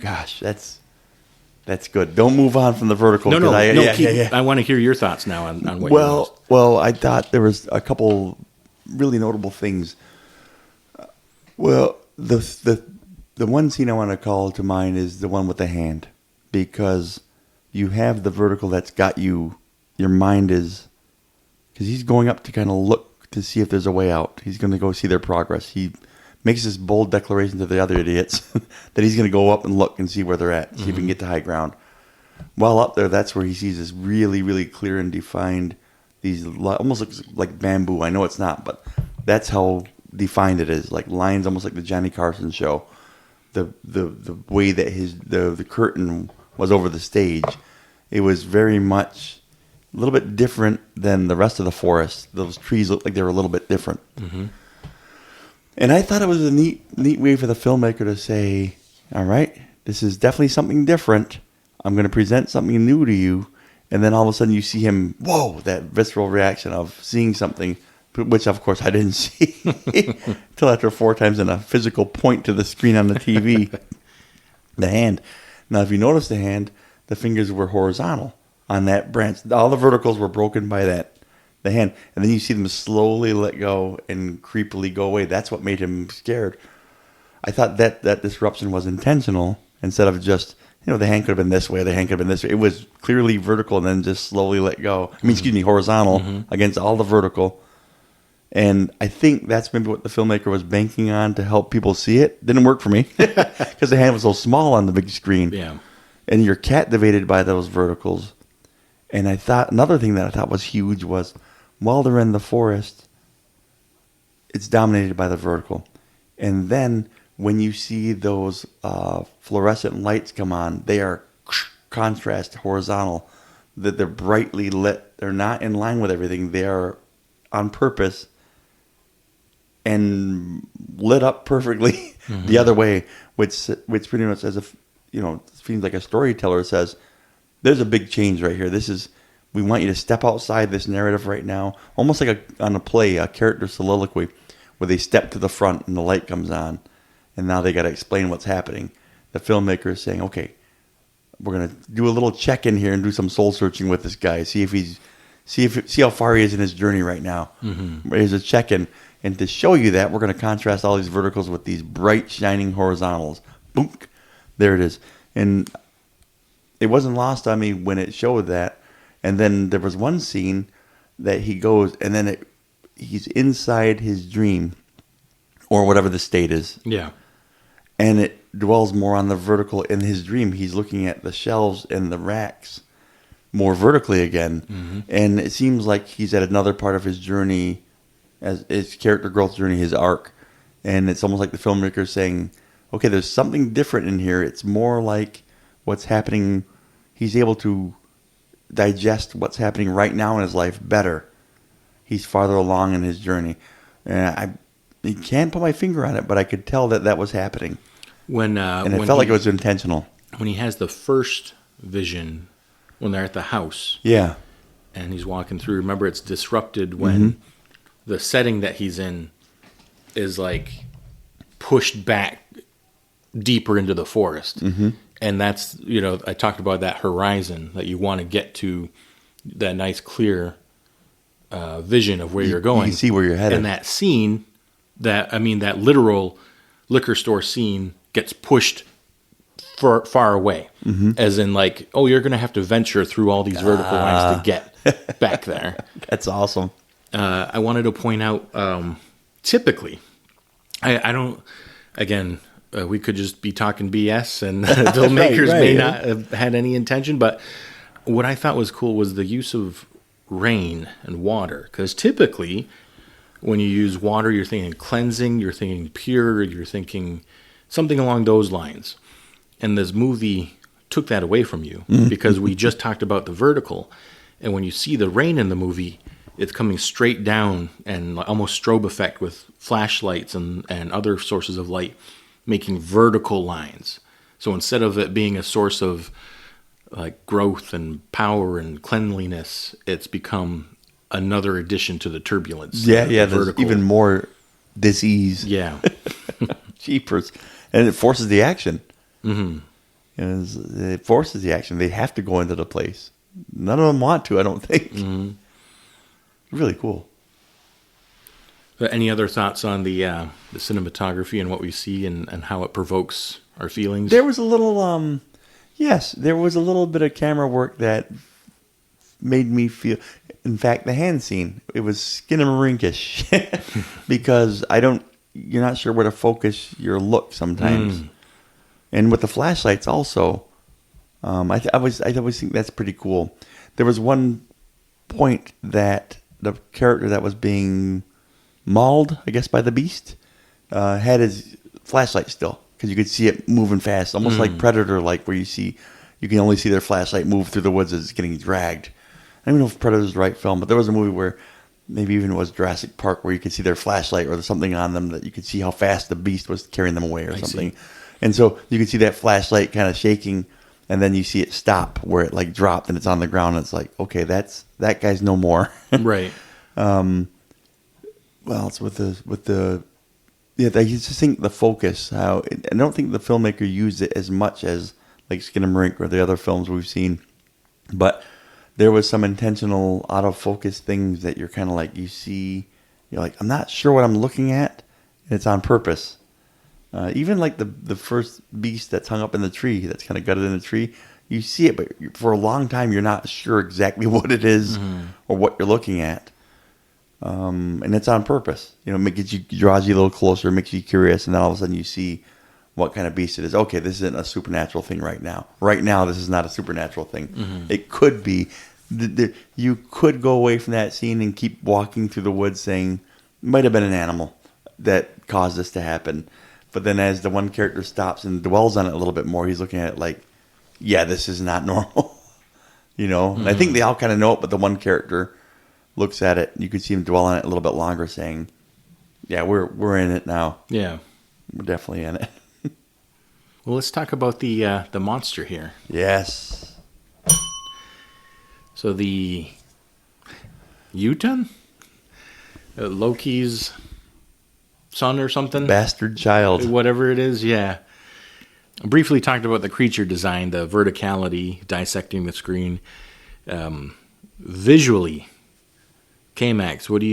Gosh, that's good. Don't move on from the vertical.
I want to hear your thoughts now on what you noticed.
Well, I thought there was a couple really notable things. Well, the one scene I want to call to mind is the one with the hand, because you have the vertical that's got you. Your mind is, because he's going up to kind of look to see if there's a way out. He's going to go see their progress. He makes this bold declaration to the other idiots that he's going to go up and look and see where they're at, see if he can get to high ground. While up there, that's where he sees this really, really clear and defined. These almost looks like bamboo. I know it's not, but that's how defined it is, like lines, almost like the Johnny Carson show. The way that the curtain was over the stage, it was very much a little bit different than the rest of the forest. Those trees looked like they were a little bit different. Mm-hmm. And I thought it was a neat way for the filmmaker to say, all right, this is definitely something different. I'm going to present something new to you. And then all of a sudden you see him, whoa, that visceral reaction of seeing something, which of course I didn't see until after 4 times in a physical point to the screen on the TV. The hand. Now, if you notice the hand, the fingers were horizontal on that branch. All the verticals were broken by the hand. And then you see them slowly let go and creepily go away. That's what made him scared. I thought that disruption was intentional instead of just, the hand could have been this way, the hand could have been this way. It was clearly vertical and then just slowly let go. Horizontal against all the vertical. And I think that's maybe what the filmmaker was banking on to help people see it. Didn't work for me because the hand was so small on the big screen.
Yeah.
And you're captivated by those verticals. And I thought another thing that I thought was huge was while they're in the forest, it's dominated by the vertical. And then when you see those fluorescent lights come on, they are contrast horizontal. That they're brightly lit. They're not in line with everything. They are on purpose and lit up perfectly the other way, which pretty much as if, seems like a storyteller says, there's a big change right here. We want you to step outside this narrative right now, almost like on a play, a character soliloquy, where they step to the front and the light comes on, and now they got to explain what's happening. The filmmaker is saying, okay, we're going to do a little check-in here and do some soul-searching with this guy, see how far he is in his journey right now. Here's a check-in. And to show you that, we're going to contrast all these verticals with these bright, shining horizontals. Boom. There it is. And it wasn't lost on me when it showed that. And then there was one scene that he goes, and then he's inside his dream, or whatever the state is.
Yeah.
And it dwells more on the vertical in his dream. He's looking at the shelves and the racks more vertically again. And it seems like he's at another part of his journey, as his character growth journey, his arc. And it's almost like the filmmaker saying, okay, there's something different in here. It's more like what's happening. He's able to digest what's happening right now in his life better. He's farther along in his journey. And I can't put my finger on it, but I could tell that was happening. And it felt like it was intentional.
When he has the first vision, when they're at the house.
Yeah.
And he's walking through. Remember, it's disrupted when the setting that he's in is like pushed back deeper into the forest. And that's, I talked about that horizon that you want to get to, that nice clear vision of where you're going.
You can see where you're headed.
And that scene, that literal liquor store scene gets pushed far away. As in like, oh, you're going to have to venture through all these vertical lines to get back there.
That's awesome.
I wanted to point out, typically, I don't, again, we could just be talking BS and filmmakers may not have had any intention, but what I thought was cool was the use of rain and water. Because typically, when you use water, you're thinking cleansing, you're thinking pure, you're thinking something along those lines. And this movie took that away from you because we just talked about the vertical. And when you see the rain in the movie, it's coming straight down and almost strobe effect with flashlights and other sources of light making vertical lines. So instead of it being a source of like growth and power and cleanliness, it's become another addition to the turbulence.
Yeah, there's even more dis-ease.
Yeah.
Jeepers. And it forces the action. It forces the action. They have to go into the place. None of them want to, I don't think. Really cool.
Any other thoughts on the cinematography and what we see and how it provokes our feelings?
There was a little, there was a little bit of camera work that made me feel. In fact, the hand scene, it was skinnamarink-ish because you're not sure where to focus your look sometimes. And with the flashlights also, I always think that's pretty cool. There was one point that the character that was being mauled, I guess, by the beast, had his flashlight still because you could see it moving fast, almost like Predator, like where you can only see their flashlight move through the woods as it's getting dragged. I don't know if Predator's the right film, but there was a movie where maybe even it was Jurassic Park where you could see their flashlight or something on them that you could see how fast the beast was carrying them away or something. And so you could see that flashlight kind of shaking, and then you see it stop where it like dropped and it's on the ground. And it's like, okay, that guy's no more.
Right.
Well, it's with the I just think the focus. I don't think the filmmaker used it as much as like Skinamarink or the other films we've seen, but there was some intentional out of focus things that you're kind of like you're like, I'm not sure what I'm looking at, and it's on purpose. Even like the first beast that's hung up in the tree, that's kind of gutted in the tree, you see it, but for a long time you're not sure exactly what it is or what you're looking at. and it's on purpose. You know, draws you a little closer, makes you curious, and then all of a sudden you see what kind of beast it is. Okay, this isn't a supernatural thing right now. Right now, this is not a supernatural thing. Mm-hmm. It could be. You could go away from that scene and keep walking through the woods saying, it might have been an animal that caused this to happen. But then as the one character stops and dwells on it a little bit more, he's looking at it like, yeah, this is not normal. You know? Mm-hmm. And I think they all kind of know it, but the one character looks at it, and you could see him dwell on it a little bit longer saying, yeah, we're in it now.
Yeah.
We're definitely in it.
Well, let's talk about the monster here.
Yes.
So the Jotun? Loki's son or something?
Bastard child.
Whatever it is, yeah. Briefly talked about the creature design, the verticality, dissecting the screen. Visually, KMax, what do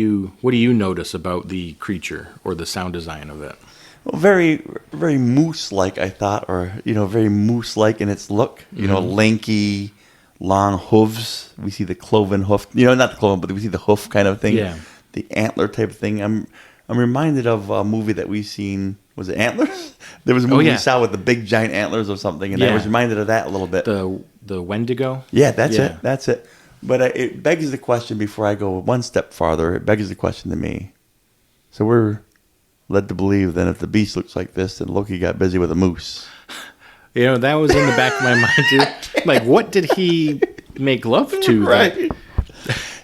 you notice about the creature or the sound design of it?
Well, very, very moose-like, I thought, or, very moose-like in its look. Lanky, long hooves. We see the cloven hoof. Not the cloven, but we see the hoof kind of thing.
Yeah.
The antler type of thing. I'm reminded of a movie that we've seen. Was it Antlers? There was a movie we saw with the big giant antlers or something, and I was reminded of that a little bit.
The Wendigo?
Yeah, that's it. But it begs the question, before I go one step farther, it begs the question to me. So we're led to believe then if the beast looks like this, then Loki got busy with a moose.
That was in the back of my mind too. Like, what did he make love to?
Right.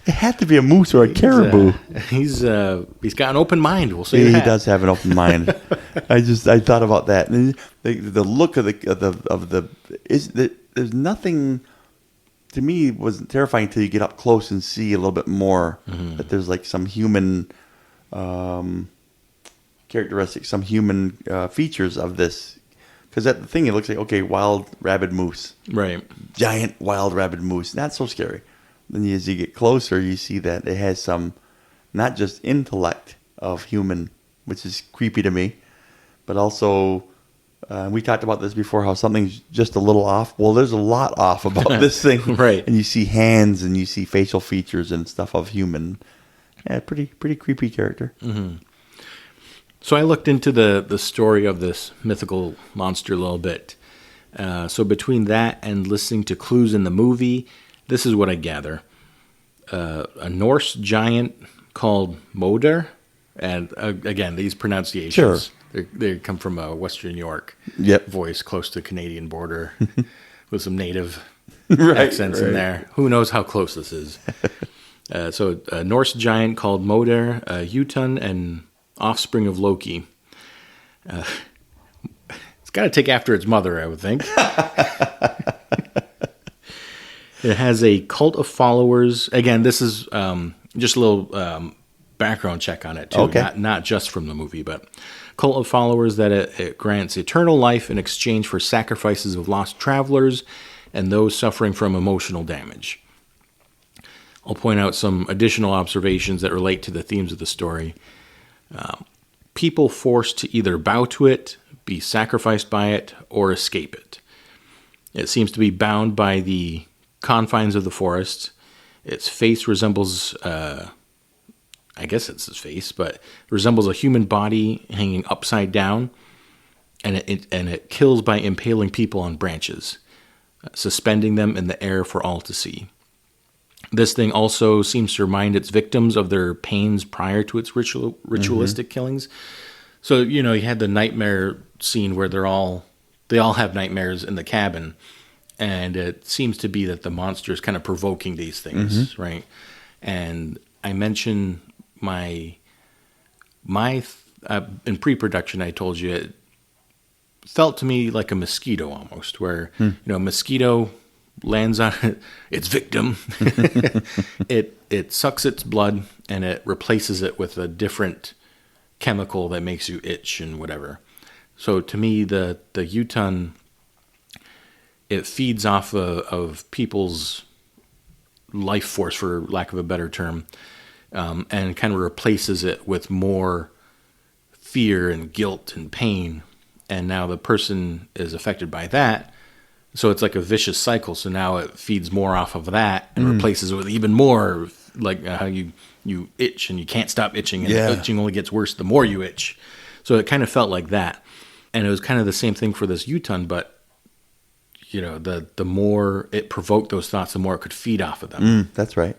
It had to be a moose or a caribou.
He's got an open mind. We'll say
that.
He
does have an open mind. I thought about that. And the look of there's nothing, to me, wasn't terrifying until you get up close and see a little bit more that there's like some human characteristics, some human features of this. Because that thing, it looks like, okay, wild rabid moose.
Right.
Giant wild rabid moose. Not so scary. Then as you get closer, you see that it has some, not just intellect of human, which is creepy to me, but also, we talked about this before, how something's just a little off. Well, there's a lot off about this thing.
Right.
And you see hands and you see facial features and stuff of human. Yeah, pretty creepy character.
Mm-hmm. So I looked into the story of this mythical monster a little bit. So between that and listening to clues in the movie, this is what I gather. A Norse giant called Moder, and again, these pronunciations, they come from a Western New York voice close to the Canadian border with some native accents in there. Who knows how close this is? So a Norse giant called Moder, a Jotun, and offspring of Loki. It's got to take after its mother, I would think. It has a cult of followers. Again, this is just a little background check on it, too.
Okay.
Not just from the movie, but cult of followers that it grants eternal life in exchange for sacrifices of lost travelers and those suffering from emotional damage. I'll point out some additional observations that relate to the themes of the story. People forced to either bow to it, be sacrificed by it, or escape it. It seems to be bound by the confines of the forest. Its face resembles, I guess it's his face, but it resembles a human body hanging upside down, and it kills by impaling people on branches, suspending them in the air for all to see. This thing also seems to remind its victims of their pains prior to its ritualistic killings. So, you had the nightmare scene where they all have nightmares in the cabin, and it seems to be that the monster is kind of provoking these things, right? And I mentioned my in pre-production, I told you it felt to me like a mosquito almost, where a mosquito lands on its victim. It sucks its blood and it replaces it with a different chemical that makes you itch and whatever. So to me, the Jotun, it feeds off of people's life force, for lack of a better term, and kind of replaces it with more fear and guilt and pain. And now the person is affected by that. So it's like a vicious cycle. So now it feeds more off of that and replaces it with even more like how you itch and you can't stop itching, and
Yeah.
the itching only gets worse the more you itch. So it kind of felt like that, and it was kind of the same thing for this Uton, but the more it provoked those thoughts, the more it could feed off of them.
That's right.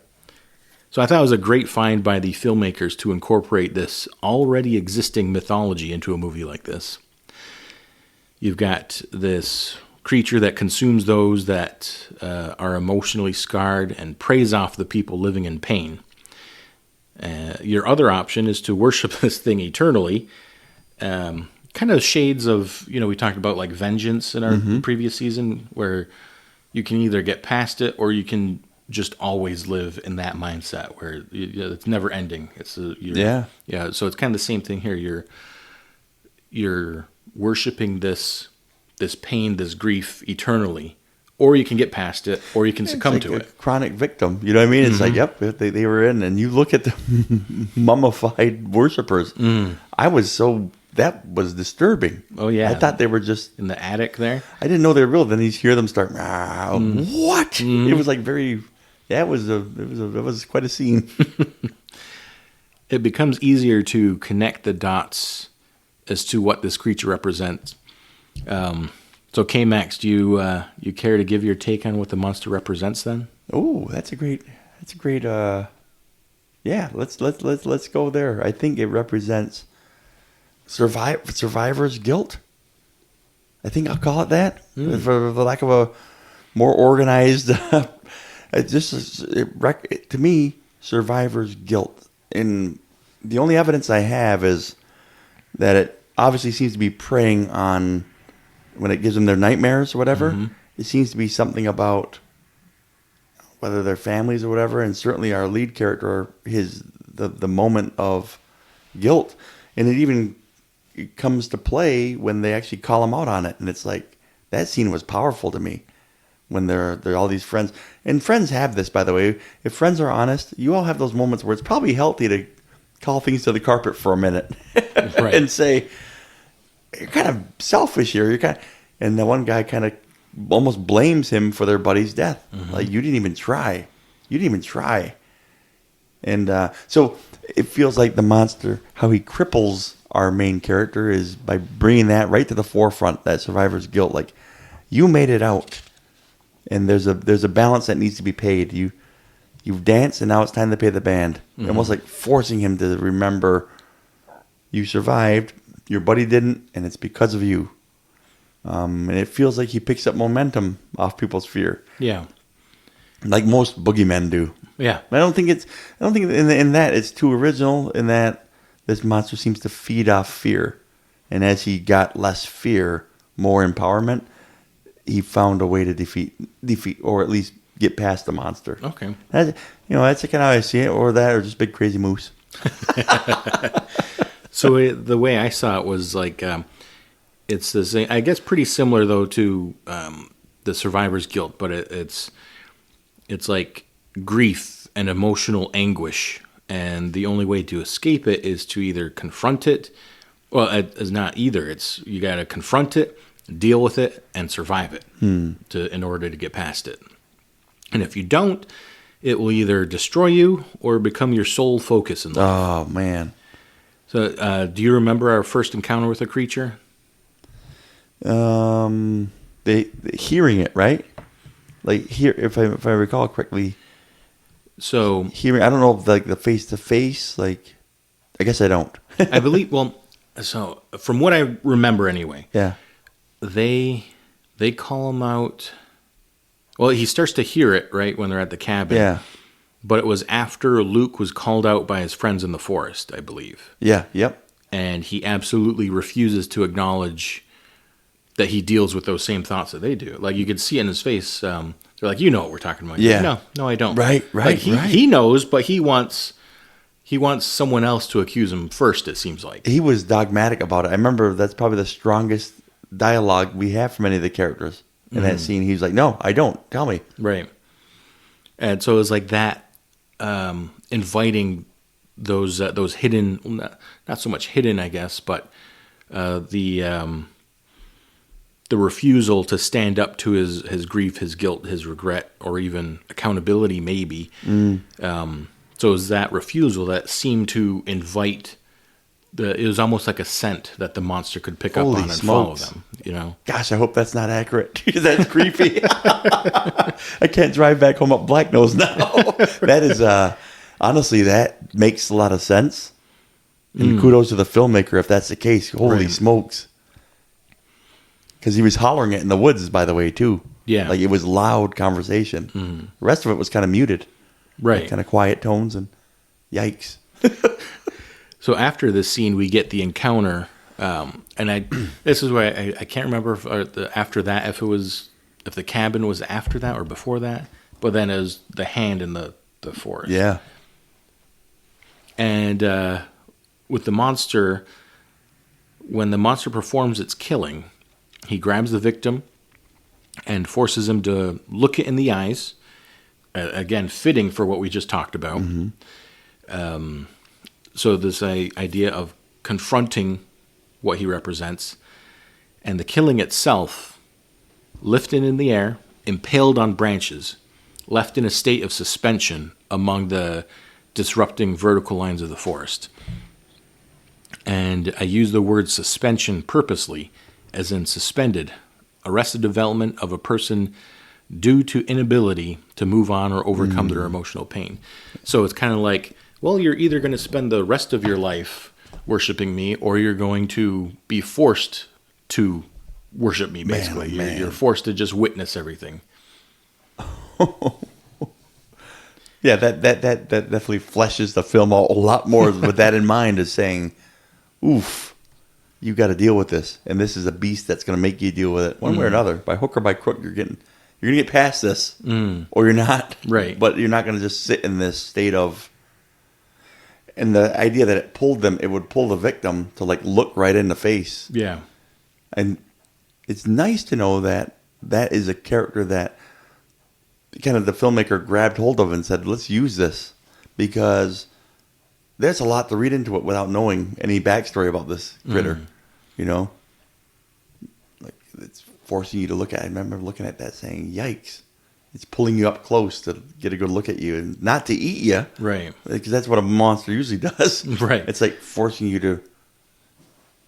So I thought it was a great find by the filmmakers to incorporate this already existing mythology into a movie like this. You've got this creature that consumes those that are emotionally scarred and preys off the people living in pain. Your other option is to worship this thing eternally. Kind of shades of, we talked about like vengeance in our previous season, where you can either get past it or you can just always live in that mindset where it's never ending. So it's kind of the same thing here. You're worshiping this pain, this grief eternally, or you can get past it, or you can succumb to it.
Chronic victim, you know what I mean? It's like, yep, they were in, and you look at the mummified worshipers. That was disturbing.
Oh yeah,
I thought they were just
in the attic there.
I didn't know they were real. Then you hear them start. What? It was like very. Yeah, it was quite a scene.
It becomes easier to connect the dots as to what this creature represents. So KMax, do you care to give your take on what the monster represents then?
Oh, that's a great. Yeah, let's go there. I think it represents survivor's guilt. I think I'll call it that, for the lack of a more organized. To me, survivor's guilt, and the only evidence I have is that it obviously seems to be preying on when it gives them their nightmares or whatever. It seems to be something about whether they're families or whatever, and certainly our lead character, the moment of guilt, and it comes to play when they actually call him out on it, and it's like that scene was powerful to me when they're all these friends, and friends have this, by the way. If friends are honest, you all have those moments where it's probably healthy to call things to the carpet for a minute, right, and say, you're kind of selfish here. And the one guy kind of almost blames him for their buddy's death. Like, you didn't even try. And so it feels like the monster, how he cripples our main character is by bringing that right to the forefront, that survivor's guilt. Like, you made it out, and there's a balance that needs to be paid. You've danced, and now it's time to pay the band. Almost like forcing him to remember you survived. Your buddy didn't, and it's because of you. And it feels like he picks up momentum off people's fear.
Yeah,
like most boogeymen do.
Yeah,
I don't think in that it's too original. In that this monster seems to feed off fear, and as he got less fear, more empowerment, he found a way to defeat, or at least get past the monster.
Okay,
that's kind of how I see it, or just big crazy moose.
So the way I saw it was like, it's the same, I guess, pretty similar though to the survivor's guilt, but it's like grief and emotional anguish, and the only way to escape it is to either confront it. Well, it's not either. It's you got to confront it, deal with it, and survive it in order to get past it. And if you don't, it will either destroy you or become your sole focus in life.
Oh man.
So, do you remember our first encounter with a creature?
Hearing it, right? Like if I recall correctly.
So
hearing, I don't know if like the face to face. Like, I guess I don't.
I believe. Well, so from what I remember, anyway.
Yeah.
They call him out. Well, he starts to hear it right when they're at the cabin.
Yeah.
But it was after Luke was called out by his friends in the forest, I believe.
Yeah, yep.
And he absolutely refuses to acknowledge that he deals with those same thoughts that they do. Like, you could see in his face, they're like, you know what we're talking about.
Yeah.
Like, no, I don't.
Right.
Like, he knows, but he wants someone else to accuse him first, it seems like.
He was dogmatic about it. I remember that's probably the strongest dialogue we have from any of the characters in that scene. He was like, no, I don't. Tell me.
Right. And so it was like that. Inviting those hidden, not so much hidden, I guess, but the refusal to stand up to his grief, his guilt, his regret, or even accountability, maybe, So it was that refusal that seemed to invite it was almost like a scent that the monster could pick up
Holy
on and
smokes.
follow them, you know?
Gosh, I hope that's not accurate. That's creepy. I can't drive back home up Black Nose now. That is, honestly, that makes a lot of sense. And kudos to the filmmaker if that's the case. Holy
Right.
smokes. Because he was hollering it in the woods, by the way, too.
Yeah.
Like, it was loud conversation. The rest of it was kind of muted.
Right.
Kind of quiet tones, and yikes.
So after this scene, we get the encounter, and this is why I can't remember if after that if the cabin was after that or before that, but then it was the hand in the forest.
Yeah.
And with the monster, when the monster performs its killing, he grabs the victim and forces him to look it in the eyes. Again, fitting for what we just talked about. So this idea of confronting what he represents, and the killing itself, lifted in the air, impaled on branches, left in a state of suspension among the disrupting vertical lines of the forest. And I use the word suspension purposely, as in suspended, arrested development of a person due to inability to move on or overcome their emotional pain. So it's kind of like, well, you're either going to spend the rest of your life worshiping me, or you're going to be forced to worship me, basically.
Man.
You're forced to just witness everything.
Yeah, that definitely fleshes the film out a lot more with that in mind, as saying, oof, you got to deal with this. And this is a beast that's going to make you deal with it one way or another. By hook or by crook, you're going to get past this, or you're not.
Right.
But you're not going to just sit in this state of... And the idea that it would pull the victim to like look right in the face.
Yeah.
And it's nice to know that that is a character that kind of the filmmaker grabbed hold of and said, let's use this, because there's a lot to read into it without knowing any backstory about this critter, you know? Like, it's forcing you to look at it. I remember looking at that saying, yikes. It's pulling you up close to get a good look at you and not to eat you.
Right.
Because that's what a monster usually does.
Right.
It's like forcing you to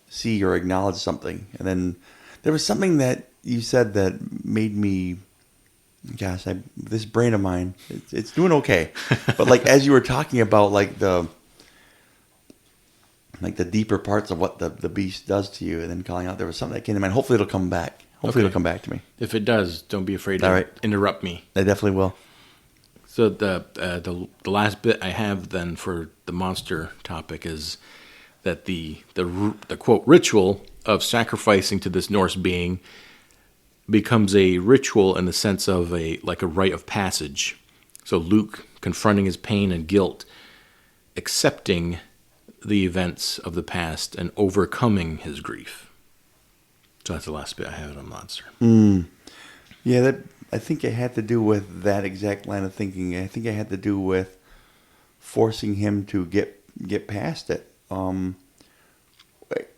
see or acknowledge something. And then there was something that you said that made me, gosh, this brain of mine, it's doing okay. But like as you were talking about like the deeper parts of what the beast does to you, and then calling out, there was something that came to mind. Hopefully it'll come back. Hopefully it'll come back to me.
If it does, don't be afraid to
All right.
interrupt me.
I definitely will.
So the last bit I have then for the monster topic is that the quote ritual of sacrificing to this Norse being becomes a ritual in the sense of a rite of passage. So Luke confronting his pain and guilt, accepting the events of the past and overcoming his grief. So that's the last bit I have on monster.
Yeah, I think it had to do with that exact line of thinking. I think it had to do with forcing him to get past it. And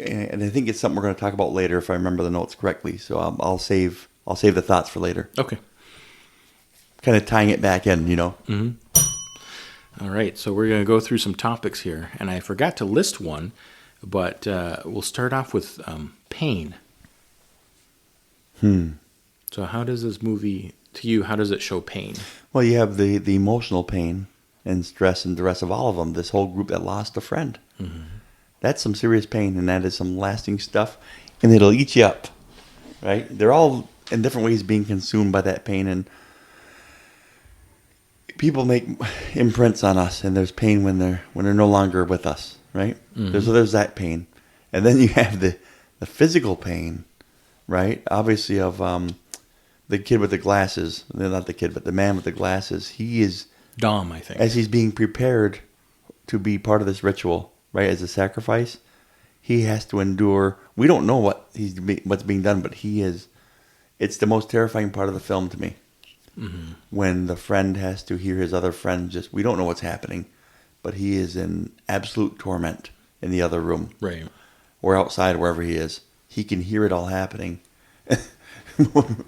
I think it's something we're going to talk about later if I remember the notes correctly. So I'll save the thoughts for later.
Okay.
Kind of tying it back in, you know.
Mm-hmm. All right, so we're going to go through some topics here, and I forgot to list one, but we'll start off with pain. So how does this movie, to you, how does it show pain?
Well, you have the emotional pain and stress and the rest of all of them. This whole group that lost a friend. Mm-hmm. That's some serious pain, and that is some lasting stuff, and it'll eat you up, right? They're all in different ways being consumed by that pain, and people make imprints on us, and there's pain when they're no longer with us, right? Mm-hmm. So there's that pain, and then you have the physical pain, right? Obviously of the kid with the glasses, not the kid, but the man with the glasses. He is
Dom, I think,
as he's being prepared to be part of this ritual, right? As a sacrifice, he has to endure. We don't know what's being done, but he is. It's the most terrifying part of the film to me. Mm-hmm. When the friend has to hear his other friend we don't know what's happening, but he is in absolute torment in the other room.
Right.
Or outside, wherever he is. He can hear it all happening.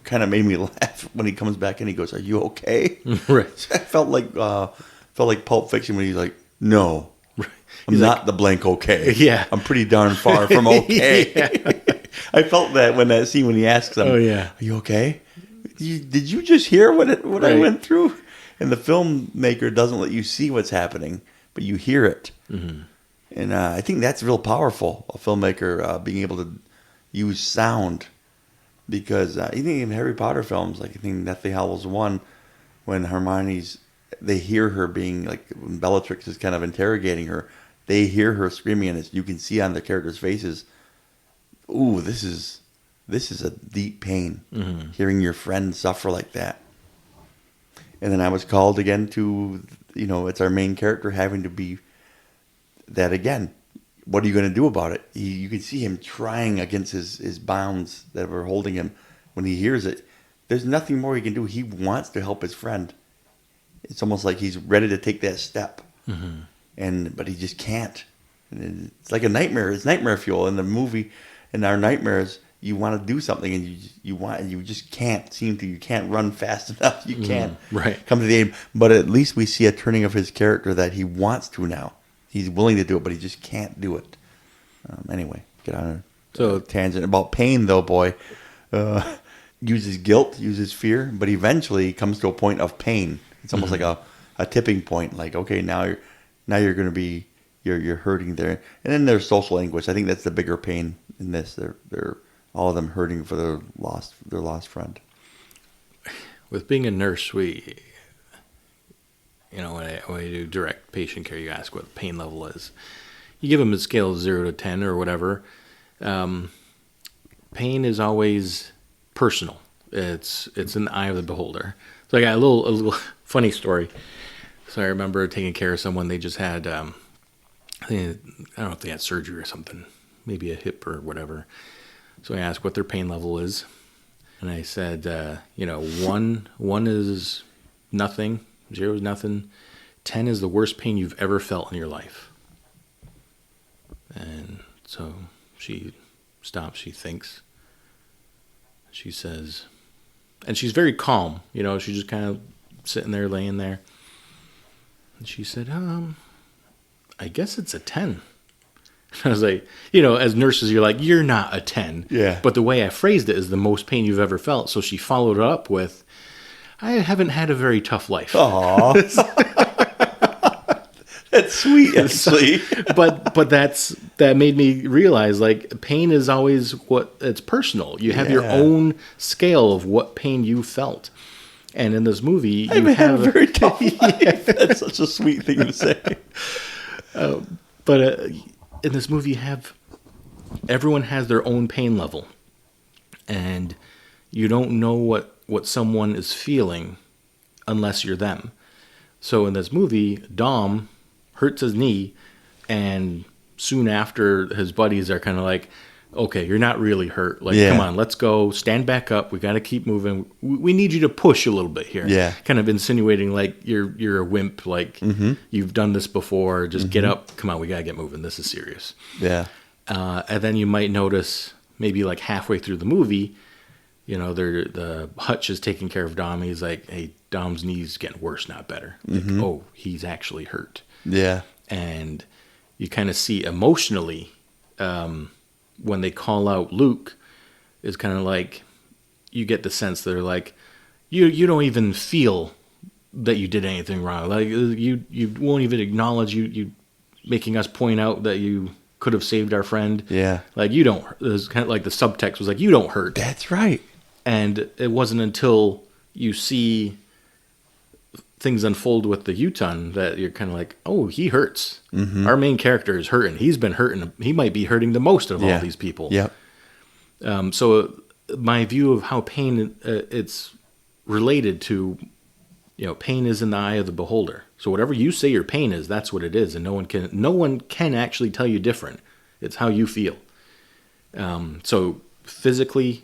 Kind of made me laugh when he comes back and he goes, "Are you okay?"
Right.
I felt like Felt like Pulp Fiction when he's like, "No, I'm
He's
not the blank okay.
Yeah.
I'm pretty darn far from okay."
Yeah.
I felt that when that scene when he asks him,
Oh, yeah.
"Are you okay? Did you just hear what I
Right.
went through?" And the filmmaker doesn't let you see what's happening, but you hear it.
Mm-hmm.
And I think that's real powerful. A filmmaker being able to use sound, because even in Harry Potter films, like I think Deathly Hallows 1, when they hear her being like, when Bellatrix is kind of interrogating her, they hear her screaming, and you can see on the characters' faces, "Ooh, this is a deep pain, hearing your friend suffer like that." And then I was called again to, it's our main character having to be that again. What are you going to do about it? You can see him trying against his bounds that were holding him. When he hears it, there's nothing more he can do. He wants to help his friend. It's almost like he's ready to take that step, but he just can't. And it's like a nightmare. It's nightmare fuel in the movie. In our nightmares, you want to do something, and you just can't seem to. You can't run fast enough. You can't come to the aim. But at least we see a turning of his character that he wants to now. He's willing to do it, but he just can't do it. Anyway, get on a tangent about pain, though, boy. Uses guilt, uses fear, but eventually comes to a point of pain. It's almost like a tipping point. Like, okay, now you're going to be you're hurting there, and then there's social anguish. I think that's the bigger pain in this. They're all of them hurting for their lost friend.
With being a nurse, when I do direct patient care, you ask what the pain level is. You give them a scale of 0 to 10 or whatever. Pain is always personal. It's in the eye of the beholder. So I got a little funny story. So I remember taking care of someone. They just had, I don't know if they had surgery or something, maybe a hip or whatever. So I asked what their pain level is. And I said, 1 is nothing. 0 is nothing. 10 is the worst pain you've ever felt in your life. And so she stops. She thinks. She says, and she's very calm. She's just kind of sitting there, laying there. And she said, I guess it's a 10. I was like, as nurses, you're like, you're not a 10.
Yeah.
But the way I phrased it is the most pain you've ever felt. So she followed it up with, I haven't had a very tough life.
Aww. That's sweet, actually.
but that made me realize, like, pain is always it's personal. You have your own scale of what pain you felt. And in this movie,
I haven't had a very tough life. That's such a sweet thing to say.
But in this movie, everyone has their own pain level. And you don't know what someone is feeling unless you're them. So in this movie, Dom hurts his knee, and soon after, his buddies are kind of like, okay, you're not really hurt. Like, come on, let's go. Stand back up. We got to keep moving. We need you to push a little bit here.
Yeah.
Kind of insinuating like you're a wimp. Like, you've done this before. Just get up. Come on, we got to get moving. This is serious.
Yeah.
And then you might notice maybe like halfway through the movie, the Hutch is taking care of Dom. He's like, hey, Dom's knee's getting worse, not better. Like, oh, he's actually hurt.
Yeah.
And you kind of see emotionally, when they call out Luke, is kind of like, you get the sense that they're like, you don't even feel that you did anything wrong. Like, you won't even acknowledge you making us point out that you could have saved our friend.
Yeah.
Like, you don't, it was kind of like the subtext was like, you don't hurt.
That's right.
And it wasn't until you see things unfold with the Uton that you're kind of like, oh, he hurts. Our main character is hurting. He's been hurting. He might be hurting the most of all these people.
Yep.
So my view of how pain, it's related to, pain is in the eye of the beholder. So whatever you say your pain is, that's what it is. And no one can actually tell you different. It's how you feel. So physically,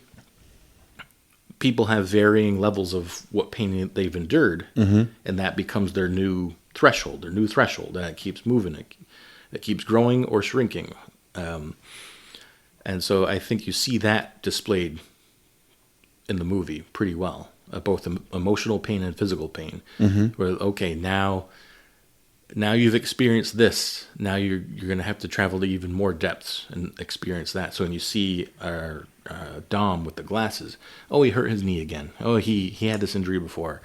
people have varying levels of what pain they've endured, and that becomes their new threshold, and it keeps moving. It keeps growing or shrinking. And so I think you see that displayed in the movie pretty well, both emotional pain and physical pain. Where, okay, now now you've experienced this. Now you're going to have to travel to even more depths and experience that. So when you see our Dom with the glasses, oh, he hurt his knee again. Oh, he had this injury before.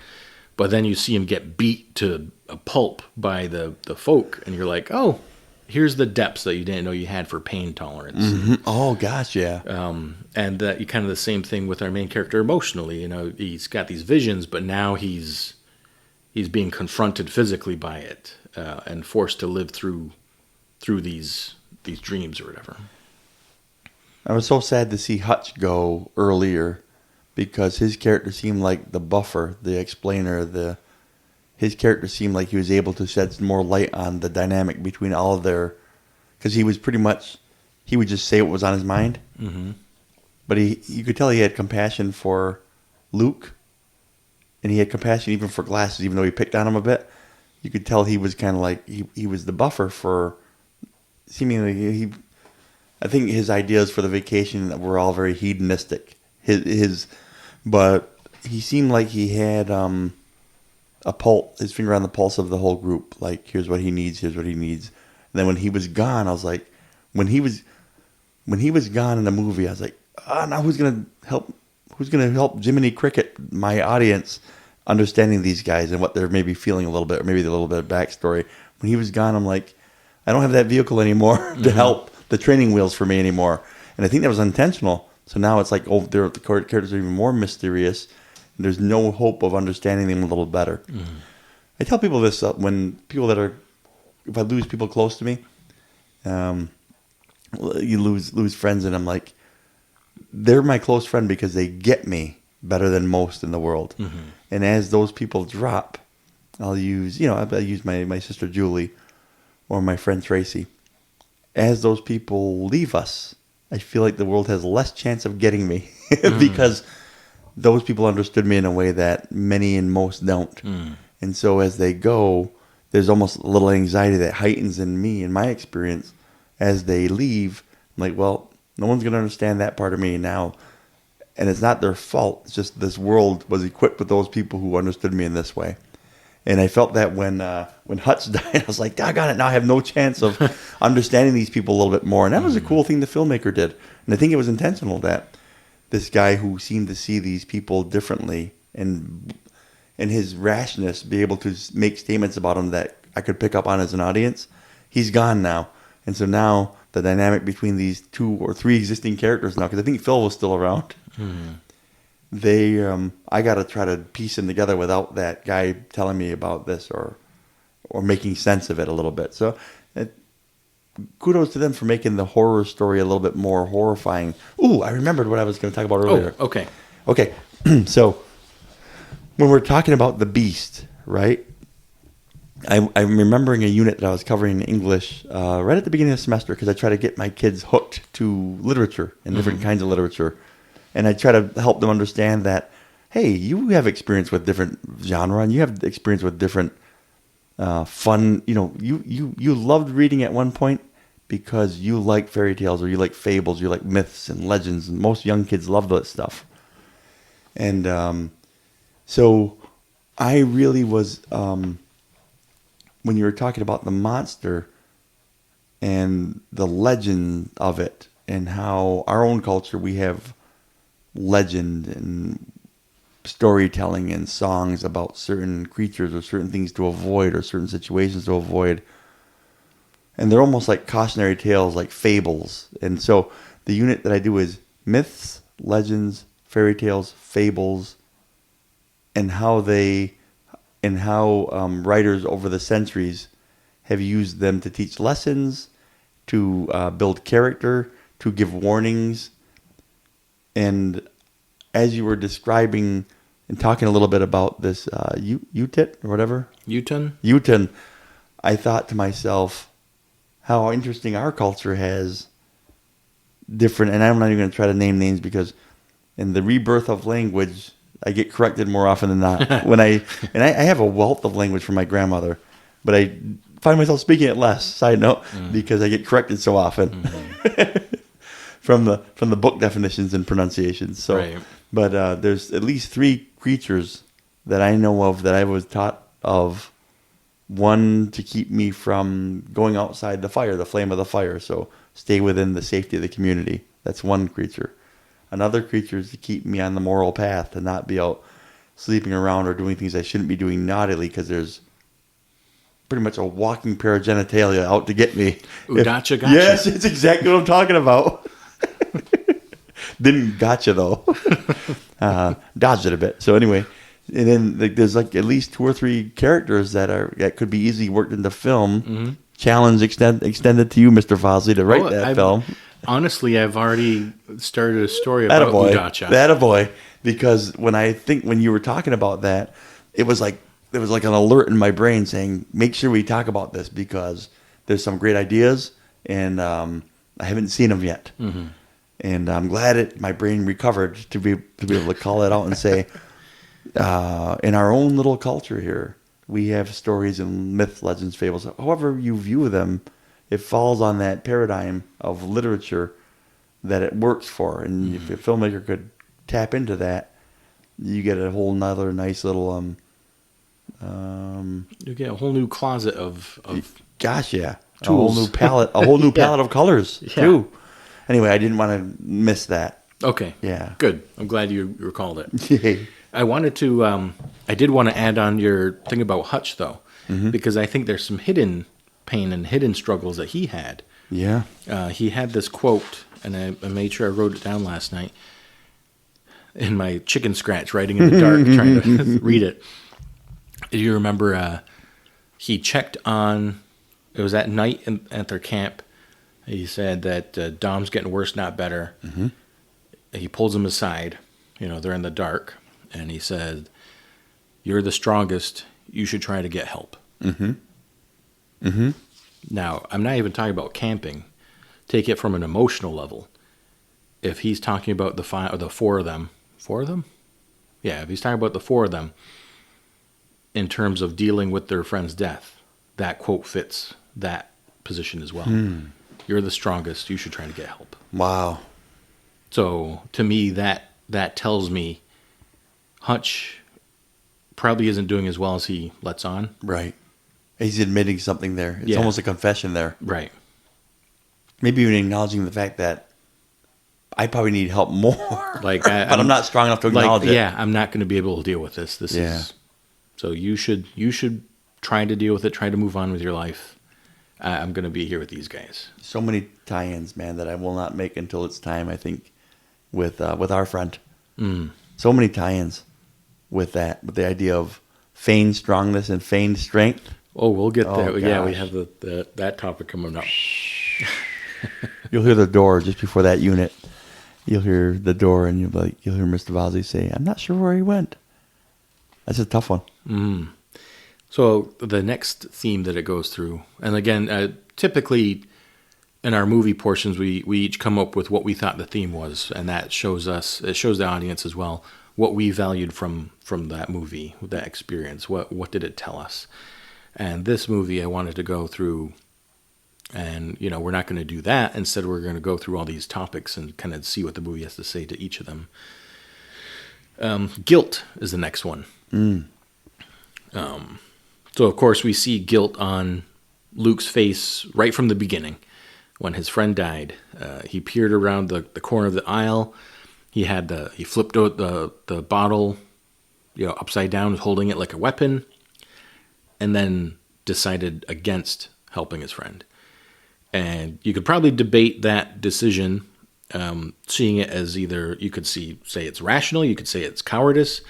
But then you see him get beat to a pulp by the folk, and you're like, oh, here's the depths that you didn't know you had for pain tolerance.
Mm-hmm. Oh, gosh, yeah.
And you kind of the same thing with our main character emotionally. You know, he's got these visions, but now he's being confronted physically by it and forced to live through these dreams or whatever.
I was so sad to see Hutch go earlier because his character seemed like the buffer, the explainer. His character seemed like he was able to shed some more light on the dynamic between all of their... Because he was pretty much... He would just say what was on his mind.
Mm-hmm.
But you could tell he had compassion for Luke. And he had compassion even for Glasses, even though he picked on him a bit. You could tell he was kind of like... He was the buffer for... Seemingly, I think his ideas for the vacation were all very hedonistic. But he seemed like he had his finger on the pulse of the whole group. Like, here's what he needs. And then when he was gone, I was like, when he was gone in the movie, I was like, now who's gonna help Jiminy Cricket, my audience, understanding these guys and what they're maybe feeling a little bit, or maybe a little bit of backstory. When he was gone, I'm like, I don't have that vehicle anymore to help the training wheels for me anymore. And I think that was intentional. So now it's like, the characters are even more mysterious. And there's no hope of understanding them a little better. Mm-hmm. I tell people this when if I lose people close to me, you lose friends, and I'm like, they're my close friend because they get me better than most in the world. Mm-hmm. And as those people drop, I'll use my sister Julie or my friend Tracy. As those people leave us, I feel like the world has less chance of getting me because those people understood me in a way that many and most don't. Mm. And so as they go, there's almost a little anxiety that heightens in me, in my experience, as they leave. I'm like, well, no one's going to understand that part of me now. And it's not their fault. It's just this world was equipped with those people who understood me in this way. And I felt that when Hutch died, I was like, doggone it, now I have no chance of understanding these people a little bit more. And that was a cool thing the filmmaker did. And I think it was intentional that this guy who seemed to see these people differently and his rashness, be able to make statements about him that I could pick up on as an audience, he's gone now. And so now the dynamic between these 2 or 3 existing characters now, because I think Phil was still around, I got to try to piece them together without that guy telling me about this or making sense of it a little bit. So kudos to them for making the horror story a little bit more horrifying. Ooh, I remembered what I was going to talk about earlier.
Oh, okay.
Okay. So when we're talking about the Beast, right? I'm remembering a unit that I was covering in English right at the beginning of the semester because I try to get my kids hooked to literature and different kinds of literature. And I try to help them understand that, hey, you have experience with different genre and you have experience with different fun. You know, you loved reading at one point because you like fairy tales or you like fables, you like myths and legends. And most young kids love that stuff. And so I really was, when you were talking about the monster and the legend of it and how our own culture, we have legend and storytelling and songs about certain creatures or certain things to avoid or certain situations to avoid. And they're almost like cautionary tales, like fables. And so the unit that I do is myths, legends, fairy tales, fables, and how writers over the centuries have used them to teach lessons, to build character, to give warnings. And as you were describing and talking a little bit about this Utit or whatever. Utin. I thought to myself how interesting our culture has different, and I'm not even going to try to name names because in the rebirth of language, I get corrected more often than not. I have a wealth of language from my grandmother, but I find myself speaking it less, side note, because I get corrected so often. Mm-hmm. from the book definitions and pronunciations. So, right. But there's at least 3 creatures that I know of that I was taught of One to keep me from going outside the fire, the flame of the fire. So stay within the safety of the community. That's one creature. Another creature is to keep me on the moral path, to not be out sleeping around or doing things I shouldn't be doing naughtily, because there's pretty much a walking pair of genitalia out to get me.
Gotcha.
Yes, it's exactly what I'm talking about. Didn't gotcha, though. Dodged it a bit. So anyway, and then there's like at least 2 or 3 characters that could be easily worked into film.
Mm-hmm.
Challenge extended to you, Mr. Vozly, to write that film.
Honestly, I've already started a story about Udacha.
Attaboy. Because when you were talking about that, it was like there was like an alert in my brain saying, make sure we talk about this because there's some great ideas and I haven't seen them yet. Mm-hmm. And I'm glad my brain recovered to be able to call that out and say, in our own little culture here, we have stories and myths, legends, fables. However you view them, it falls on that paradigm of literature that it works for. And if a filmmaker could tap into that, you get a whole nother nice little
you get a whole new closet of
gosh, yeah,
tools.
a whole new palette of colors too. Anyway, I didn't want to miss that.
Okay,
yeah,
good. I'm glad you recalled it. I wanted to I did want to add on your thing about Hutch though, because I think there's some hidden pain and hidden struggles that he had.
Yeah,
he had this quote, and I made sure I wrote it down last night in my chicken scratch, writing in the dark, trying to read it. Do you remember he checked on, it was at night at their camp. He said that Dom's getting worse, not better. Mm-hmm. He pulls him aside. They're in the dark. And he said, you're the strongest. You should try to get help. Mm-hmm. Mm-hmm. Now, I'm not even talking about camping. Take it from an emotional level. If he's talking about the 4 of them. 4 of them? Yeah, if he's talking about the 4 of them in terms of dealing with their friend's death, that quote fits that position as well. You're the strongest. You should try to get help.
Wow.
So to me, that tells me Hutch probably isn't doing as well as he lets on.
Right. He's admitting something there. It's almost a confession there.
Right.
Maybe even acknowledging the fact that I probably need help more.
But
I'm not strong enough to acknowledge it.
Yeah, I'm not going to be able to deal with this. This is so you should try to deal with it. Try to move on with your life. I'm going to be here with these guys. So
many tie-ins, man, that I will not make until it's time. I think with our friend. So many tie-ins with that, with the idea of feigned strongness and feigned strength.
Oh, we'll get there. Gosh. Yeah, we have that topic coming up.
You'll hear the door just before that unit. You'll hear the door, and you'll hear Mr. Vozly say, "I'm not sure where he went." That's a tough one.
So the next theme that it goes through, and again, typically in our movie portions, we each come up with what we thought the theme was, and that shows the audience as well what we valued from that movie, that experience. What did it tell us? And this movie, I wanted to go through, and we're not going to do that. Instead, we're going to go through all these topics and kind of see what the movie has to say to each of them. Guilt is the next one. So, of course, we see guilt on Luke's face right from the beginning. When his friend died, he peered around the corner of the aisle. He flipped out the bottle, upside down, holding it like a weapon, and then decided against helping his friend. And you could probably debate that decision, seeing it as either you could say it's rational, you could say it's cowardice,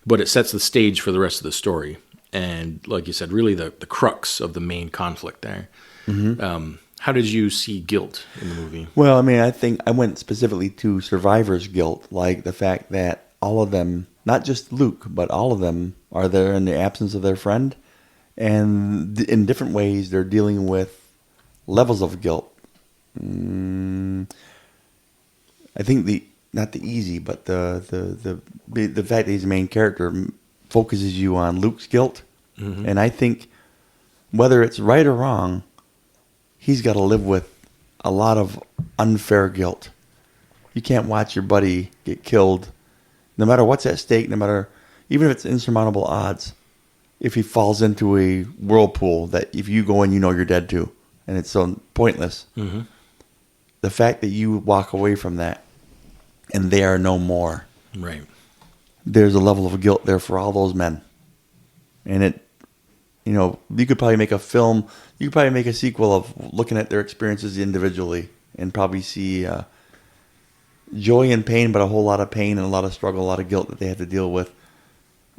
but it sets the stage for the rest of the story. And like you said, really the crux of the main conflict there. Mm-hmm. How did you see guilt in the movie?
Well, I mean, I think I went specifically to survivor's guilt, like the fact that all of them, not just Luke, but all of them are there in the absence of their friend. And in different ways, they're dealing with levels of guilt. I think not the easy, but the fact that he's the main character focuses you on Luke's guilt. Mm-hmm. And I think whether it's right or wrong, he's got to live with a lot of unfair guilt. You can't watch your buddy get killed, no matter what's at stake, even if it's insurmountable odds. if he falls into a whirlpool that if you go in, you know you're dead too, and it's so pointless.
Mm-hmm.
The fact that you walk away from that and they are no more,
Right.
there's a level of guilt there for all those men. And it, you could probably make a film, you could probably make a sequel of looking at their experiences individually and probably see joy and pain, but a whole lot of pain and a lot of struggle, a lot of guilt that they had to deal with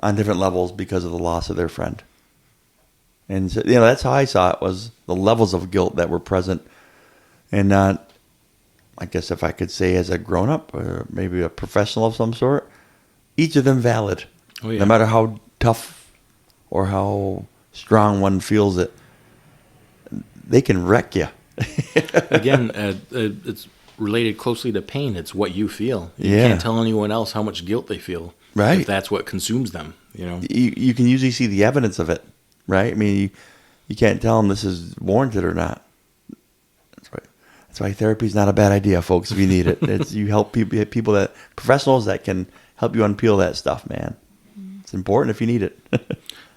on different levels because of the loss of their friend. And so, that's how I saw it, was the levels of guilt that were present. And not, I guess if I could say as a grown-up or maybe a professional of some sort, each of them valid.
Oh, yeah.
No matter how tough or how strong one feels it, they can wreck you.
Again, it's related closely to pain. It's what you feel. You
Yeah.
can't tell anyone else how much guilt they feel.
Right.
If that's what consumes them,
You can usually see the evidence of it, right? I mean, you can't tell them this is warranted or not. That's why therapy is not a bad idea, folks, if you need it. You help people professionals that can help you unpeel that stuff, man. It's important if you need it.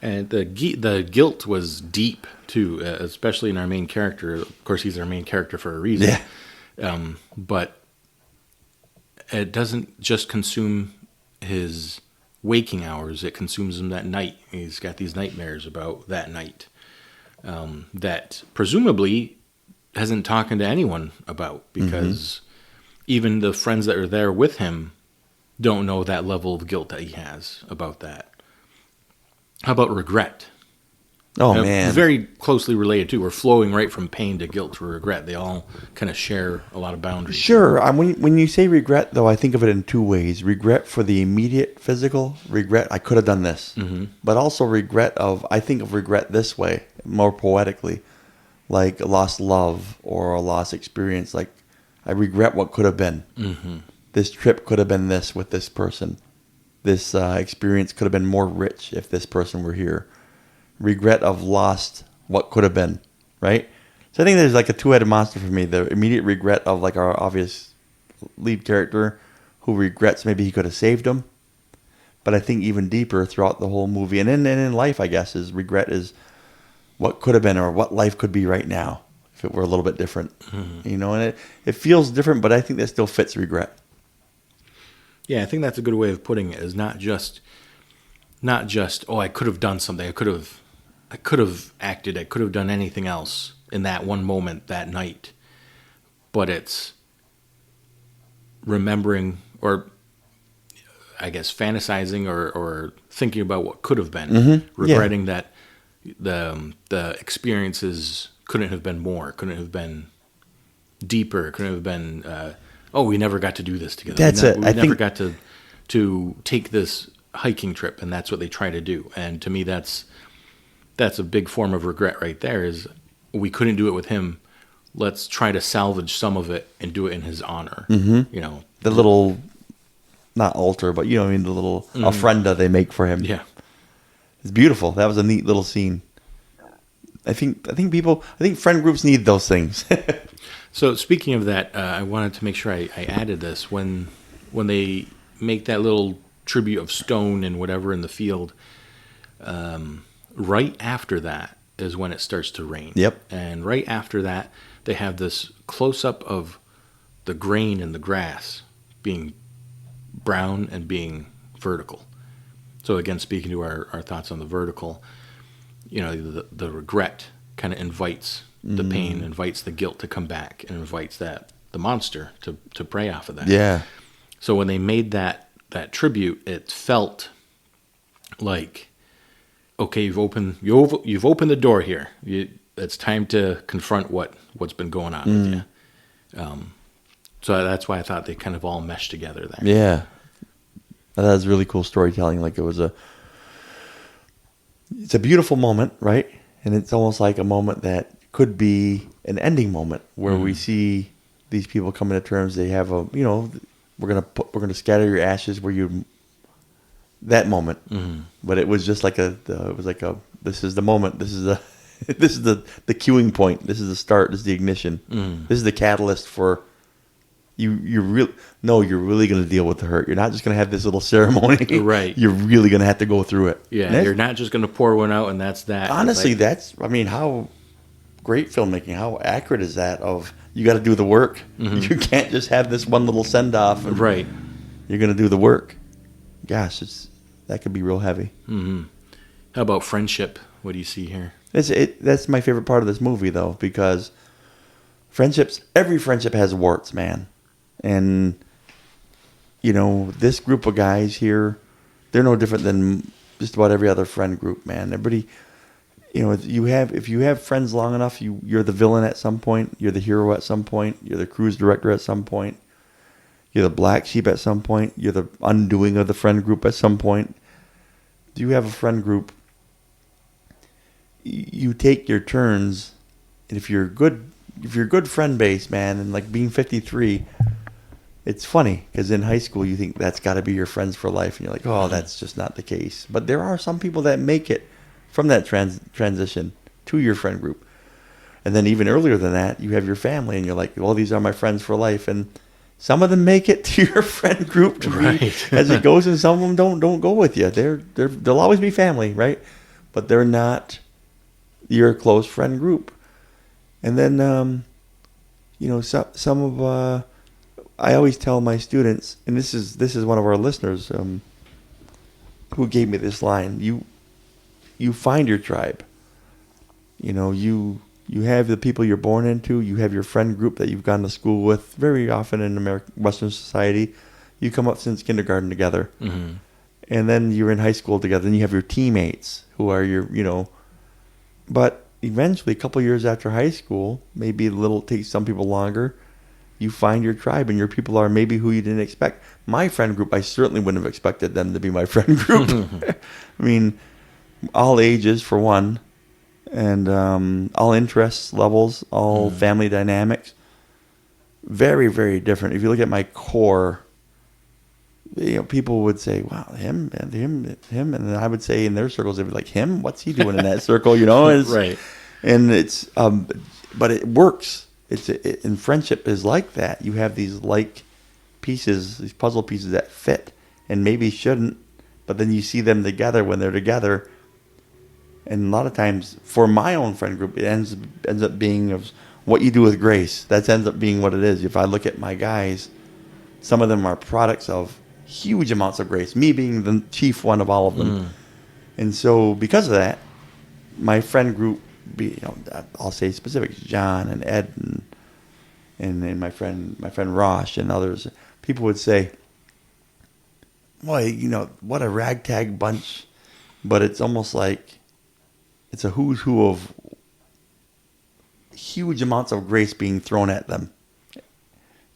And the guilt was deep, too, especially in our main character. Of course, he's our main character for a reason.
Yeah.
But it doesn't just consume his waking hours. It consumes him that night. He's got these nightmares about that night that presumably hasn't talking to anyone about, because even the friends that are there with him don't know that level of guilt that he has about that. How about regret?
Oh, man.
Very closely related, too. We're flowing right from pain to guilt to regret. They all kind of share a lot of boundaries.
Sure. When you say regret, though, I think of it in two ways. Regret for the immediate physical. Regret, I could have done this. Mm-hmm. But also I think of regret this way, more poetically. Like a lost love or a lost experience. Like, I regret what could have been. Mm-hmm. This trip could have been this with this person. This experience could have been more rich if this person were here. Regret of lost what could have been, right? So I think there's like a two-headed monster for me. The immediate regret of like our obvious lead character who regrets maybe he could have saved him. But I think even deeper throughout the whole movie and in life, I guess, is regret is what could have been or what life could be right now if it were a little bit different. Mm-hmm. And it feels different, but I think that still fits regret.
Yeah, I think that's a good way of putting it, is not just I could have done something. I could have acted. I could have done anything else in that one moment that night. But it's remembering, or I guess fantasizing or thinking about what could have been, regretting that the experiences couldn't have been more, couldn't have been deeper, couldn't have been, we never got to do this together. We never got to take this hiking trip, and that's what they try to do. And to me, that's a big form of regret right there, is we couldn't do it with him. Let's try to salvage some of it and do it in his honor. Mm-hmm.
The little, not altar, but the little ofrenda they make for him.
Yeah.
It's beautiful. That was a neat little scene. I think friend groups need those things.
So speaking of that, I wanted to make sure I added this. When they make that little tribute of stone and whatever in the field, right after that is when it starts to rain.
Yep.
And right after that, they have this close-up of the grain in the grass being brown and being vertical. So again, speaking to our thoughts on the vertical, the regret kind of invites the pain, invites the guilt to come back, and invites the monster to prey off of that.
Yeah.
So when they made that tribute, it felt like, okay, you've opened the door here. It's time to confront what's been going on with you. So that's why I thought they kind of all meshed together there.
Yeah. That was really cool storytelling. Like it's a beautiful moment, right? And it's almost like a moment that could be an ending moment where we see these people coming to terms. They have we're gonna scatter your ashes that moment. Mm-hmm. But it was just like this is the moment. This is this is the queuing point. This is the start. This is the ignition. Mm-hmm. This is the catalyst for you're really going to deal with the hurt. You're not just going to have this little ceremony.
Right.
You're really going to have to go through it.
Yeah, you're not just going to pour one out and that's that.
Honestly, how great filmmaking, how accurate is that of you got to do the work. Mm-hmm. You can't just have this one little send-off.
Right.
You're going to do the work. Gosh, that could be real heavy.
Mm-hmm. How about friendship? What do you see here?
That's my favorite part of this movie, though, because every friendship has warts, man. And, this group of guys here, they're no different than just about every other friend group, man. Everybody, if you have friends long enough, you're the villain at some point, you're the hero at some point, you're the cruise director at some point, you're the black sheep at some point, you're the undoing of the friend group at some point. Do you have a friend group? You take your turns, and if you're good friend base, man, and like being 53, it's funny because in high school you think that's got to be your friends for life, and you're like, oh, that's just not the case. But there are some people that make it from that transition to your friend group, and then even earlier than that, you have your family, and you're like, well, these are my friends for life, and some of them make it to your friend group as it goes, and some of them don't go with you. They'll always be family, right? But they're not your close friend group. And then, some of I always tell my students, and this is one of our listeners who gave me this line: you find your tribe. You have the people you're born into. You have your friend group that you've gone to school with. Very often in Western society, you come up since kindergarten together, mm-hmm. and then you're in high school together. And you have your teammates who are your. But eventually, a couple years after high school, maybe takes some people longer, you find your tribe, and your people are maybe who you didn't expect. My friend group, I certainly wouldn't have expected them to be my friend group. I mean, all ages for one, and all interest levels, all family dynamics. Very, very different. If you look at my core, people would say, wow, him, and then I would say in their circles, they'd be like, him? What's he doing in that circle?
Right.
And it's, but it works. And friendship is like that. You have these pieces, these puzzle pieces that fit and maybe shouldn't, but then you see them together when they're together. And a lot of times, for my own friend group, it ends up being of what you do with grace. That ends up being what it is. If I look at my guys, some of them are products of huge amounts of grace, me being the chief one of all of them. And so because of that, my friend group, I'll say specifics, John and Ed and my friend Rosh and others, people would say, boy, what a ragtag bunch. But it's almost like it's a who's who of huge amounts of grace being thrown at them.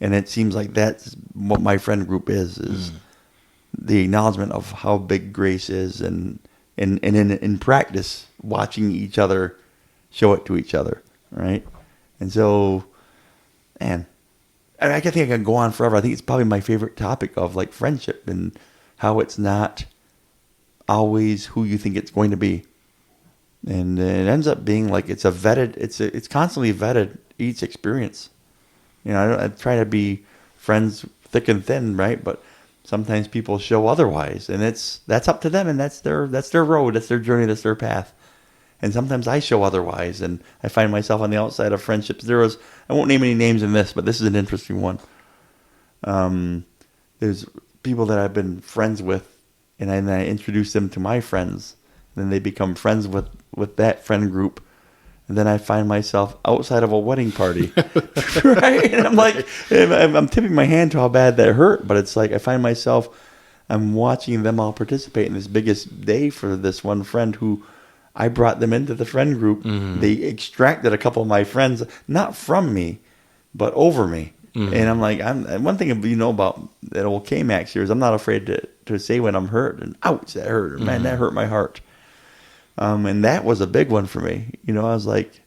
And it seems like that's what my friend group is the acknowledgement of how big grace is, and in practice, watching each other show it to each other, right? And so, man, I think I can go on forever. I think it's probably my favorite topic of like friendship and how it's not always who you think it's going to be, and it ends up being like it's constantly vetted each experience. I try to be friends thick and thin, right? But sometimes people show otherwise, and that's up to them, and that's their road, that's their journey, that's their path. And sometimes I show otherwise, and I find myself on the outside of friendships. I won't name any names in this, but this is an interesting one. There's people that I've been friends with, and then I introduce them to my friends, and then they become friends with that friend group. And then I find myself outside of a wedding party, right? And I'm like, I'm tipping my hand to how bad that hurt. But it's like I find myself, I'm watching them all participate in this biggest day for this one friend who I brought them into the friend group. Mm-hmm. They extracted a couple of my friends, not from me, but over me. Mm-hmm. And I'm like, one thing about that old KMax here is I'm not afraid to say when I'm hurt. And ouch, that hurt. Mm-hmm. Man, that hurt my heart. And that was a big one for me. I was like,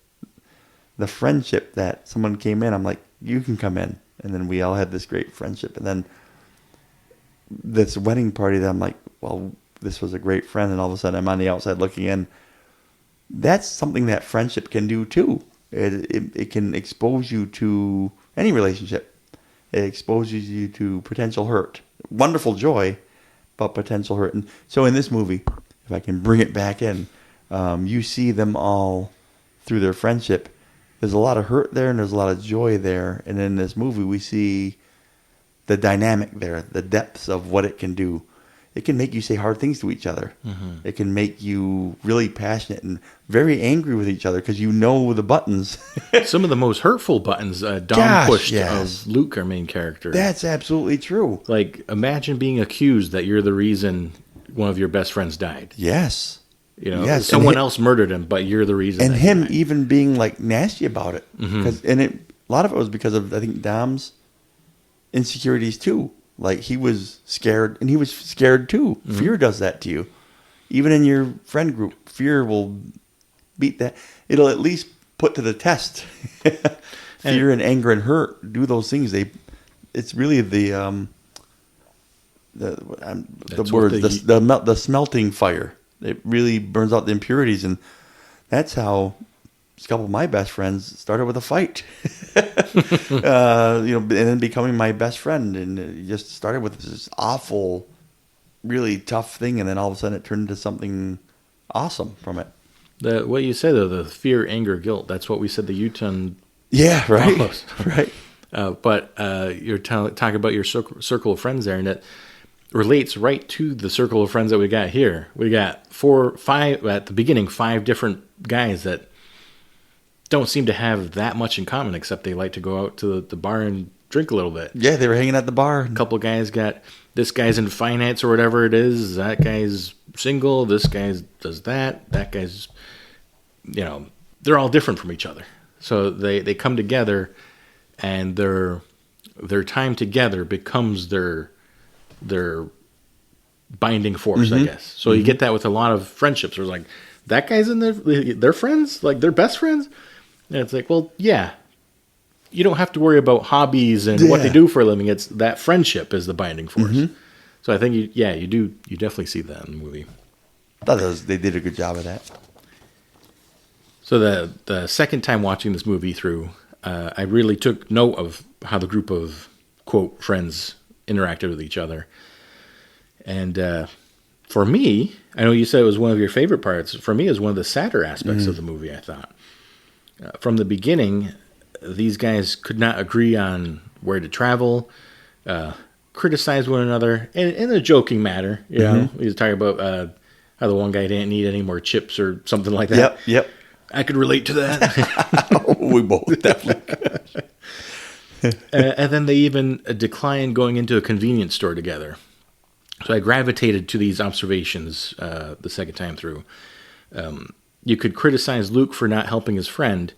the friendship that someone came in, I'm like, you can come in. And then we all had this great friendship. And then this wedding party that I'm like, well, this was a great friend. And all of a sudden I'm on the outside looking in. That's something that friendship can do too. It can expose you to any relationship. It exposes you to potential hurt. Wonderful joy, but potential hurt. And so in this movie, if I can bring it back in, you see them all through their friendship. There's a lot of hurt there and there's a lot of joy there. And in this movie, we see the dynamic there, the depths of what it can do. It can make you say hard things to each other. Mm-hmm. It can make you really passionate and very angry with each other because you know the buttons.
Some of the most hurtful buttons Dom pushed of Luke, our main character.
That's absolutely true.
Like, imagine being accused that you're the reason one of your best friends died.
Yes.
You know, someone else murdered him, but you're the reason.
And him even being like nasty about it. Mm-hmm. And a lot of it was because of, I think, Dom's insecurities too. Like, he was scared, and he was scared too. Mm-hmm. Fear does that to you. Even in your friend group, fear will beat that. It'll at least put to the test. Fear and anger and hurt do those things. It's really the smelting fire. It really burns out the impurities, and that's how a couple of my best friends started with a fight. And then becoming my best friend, and it just started with this awful, really tough thing, and then all of a sudden it turned into something awesome from it.
What you said though, the fear, anger, guilt. That's what we said the Uton.
Yeah, right, almost. Right.
But you're talking about your circle of friends there, and it relates right to the circle of friends that we got here. We got 5 at the beginning, 5 different guys that don't seem to have that much in common, except they like to go out to the bar and drink a little bit.
Yeah, they were hanging at the bar.
A couple of guys this guy's in finance or whatever it is. That guy's single. This guy does that. That guy's, they're all different from each other. So they come together, and their time together becomes their binding force, I guess. So you get that with a lot of friendships. Where it's like, that guy's in they're friends, like they're best friends. And it's like, well, yeah, you don't have to worry about hobbies and what they do for a living. It's that friendship is the binding force. Mm-hmm. So I think you definitely see that in the movie.
I thought they did a good job of that.
So the second time watching this movie through, I really took note of how the group of, quote, friends interacted with each other. And for me, I know you said it was one of your favorite parts. For me, it was one of the sadder aspects of the movie, I thought. From the beginning, these guys could not agree on where to travel, criticize one another in a joking manner. You know, he was talking about how the one guy didn't need any more chips or something like that.
Yep.
I could relate to that.
We both definitely.
And then they even declined going into a convenience store together. So I gravitated to these observations the second time through. You could criticize Luke for not helping his friend,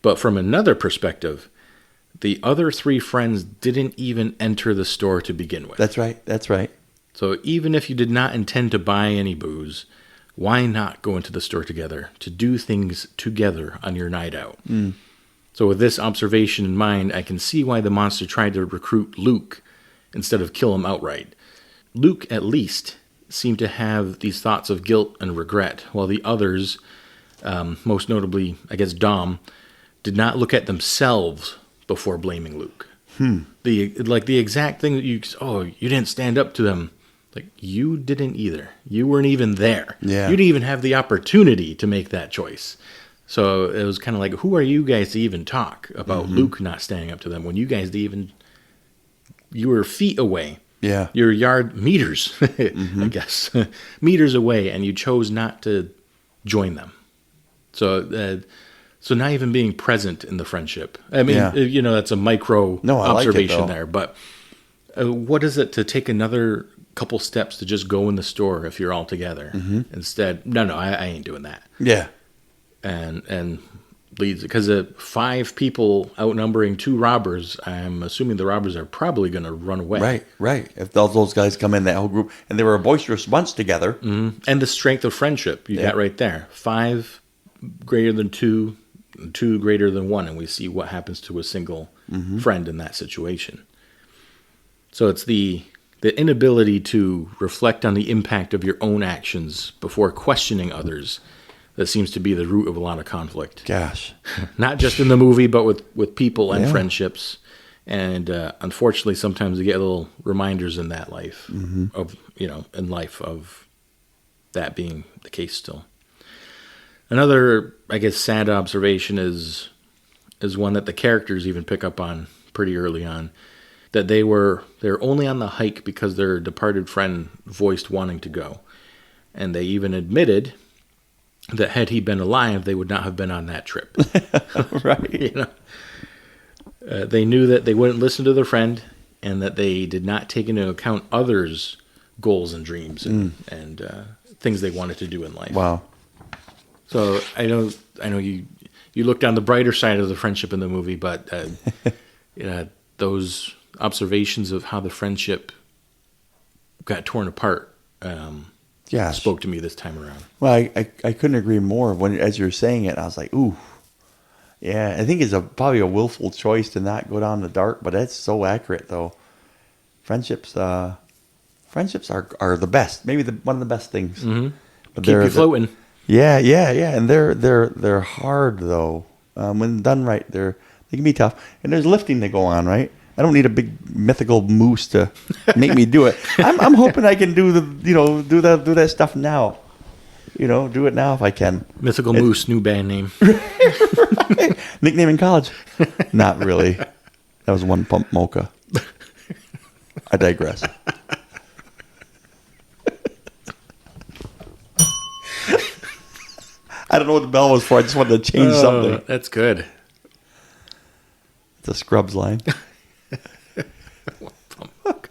but from another perspective, the other 3 friends didn't even enter the store to begin with.
That's right.
So even if you did not intend to buy any booze, why not go into the store together to do things together on your night out? Mm. So with this observation in mind, I can see why the monster tried to recruit Luke instead of kill him outright. Luke, at least, seemed to have these thoughts of guilt and regret, while the others, most notably, I guess, Dom, did not look at themselves before blaming Luke. The exact thing that you didn't stand up to them. Like, you didn't either. You weren't even there.
Yeah.
You didn't even have the opportunity to make that choice. So it was kind of like, who are you guys to even talk about Luke not standing up to them when you guys you were feet away.
Yeah.
Your yard meters, I guess, meters away, and you chose not to join them. So not even being present in the friendship. I mean, that's a micro observation there. But what is it to take another couple steps to just go in the store if you're all together? Instead, I ain't doing that.
Yeah.
And leads, because 5 people outnumbering 2 robbers, I'm assuming the robbers are probably going to run away.
Right. If all those guys come in, that whole group, and they were a boisterous bunch together.
Mm-hmm. And the strength of friendship you got right there. 5 greater than 2, 2 greater than 1, and we see what happens to a single friend in that situation. So it's the inability to reflect on the impact of your own actions before questioning others that seems to be the root of a lot of conflict.
Gosh.
Not just in the movie, but with people and friendships And unfortunately, sometimes we get little reminders in that life of, in life of that being the case still. Another, I guess, sad observation is one that the characters even pick up on pretty early on, that they're only on the hike because their departed friend voiced wanting to go. And they even admitted that had he been alive, they would not have been on that trip.
Right.
They knew that they wouldn't listen to their friend, and that they did not take into account others' goals and dreams and things they wanted to do in life.
Wow.
So I know you looked on the brighter side of the friendship in the movie, but those observations of how the friendship got torn apart spoke to me this time around.
Well, I couldn't agree more. As you're saying it, I was like, ooh. Yeah, I think it's probably a willful choice to not go down the dark, but that's so accurate, though. Friendships are the best. Maybe one of the best things.
Mm-hmm. But keep you floating.
Yeah, and they're hard though. When done right, they can be tough. And there's lifting to go on, right? I don't need a big mythical moose to make me do it. I'm hoping I can do that stuff now. Do it now if I can.
Mythical Moose, new band name.
Right. Nickname in college? Not really. That was one Pump Mocha. I digress. I don't know what the bell was for. I just wanted to change something.
That's good.
It's a Scrubs line.
Pump Mocha.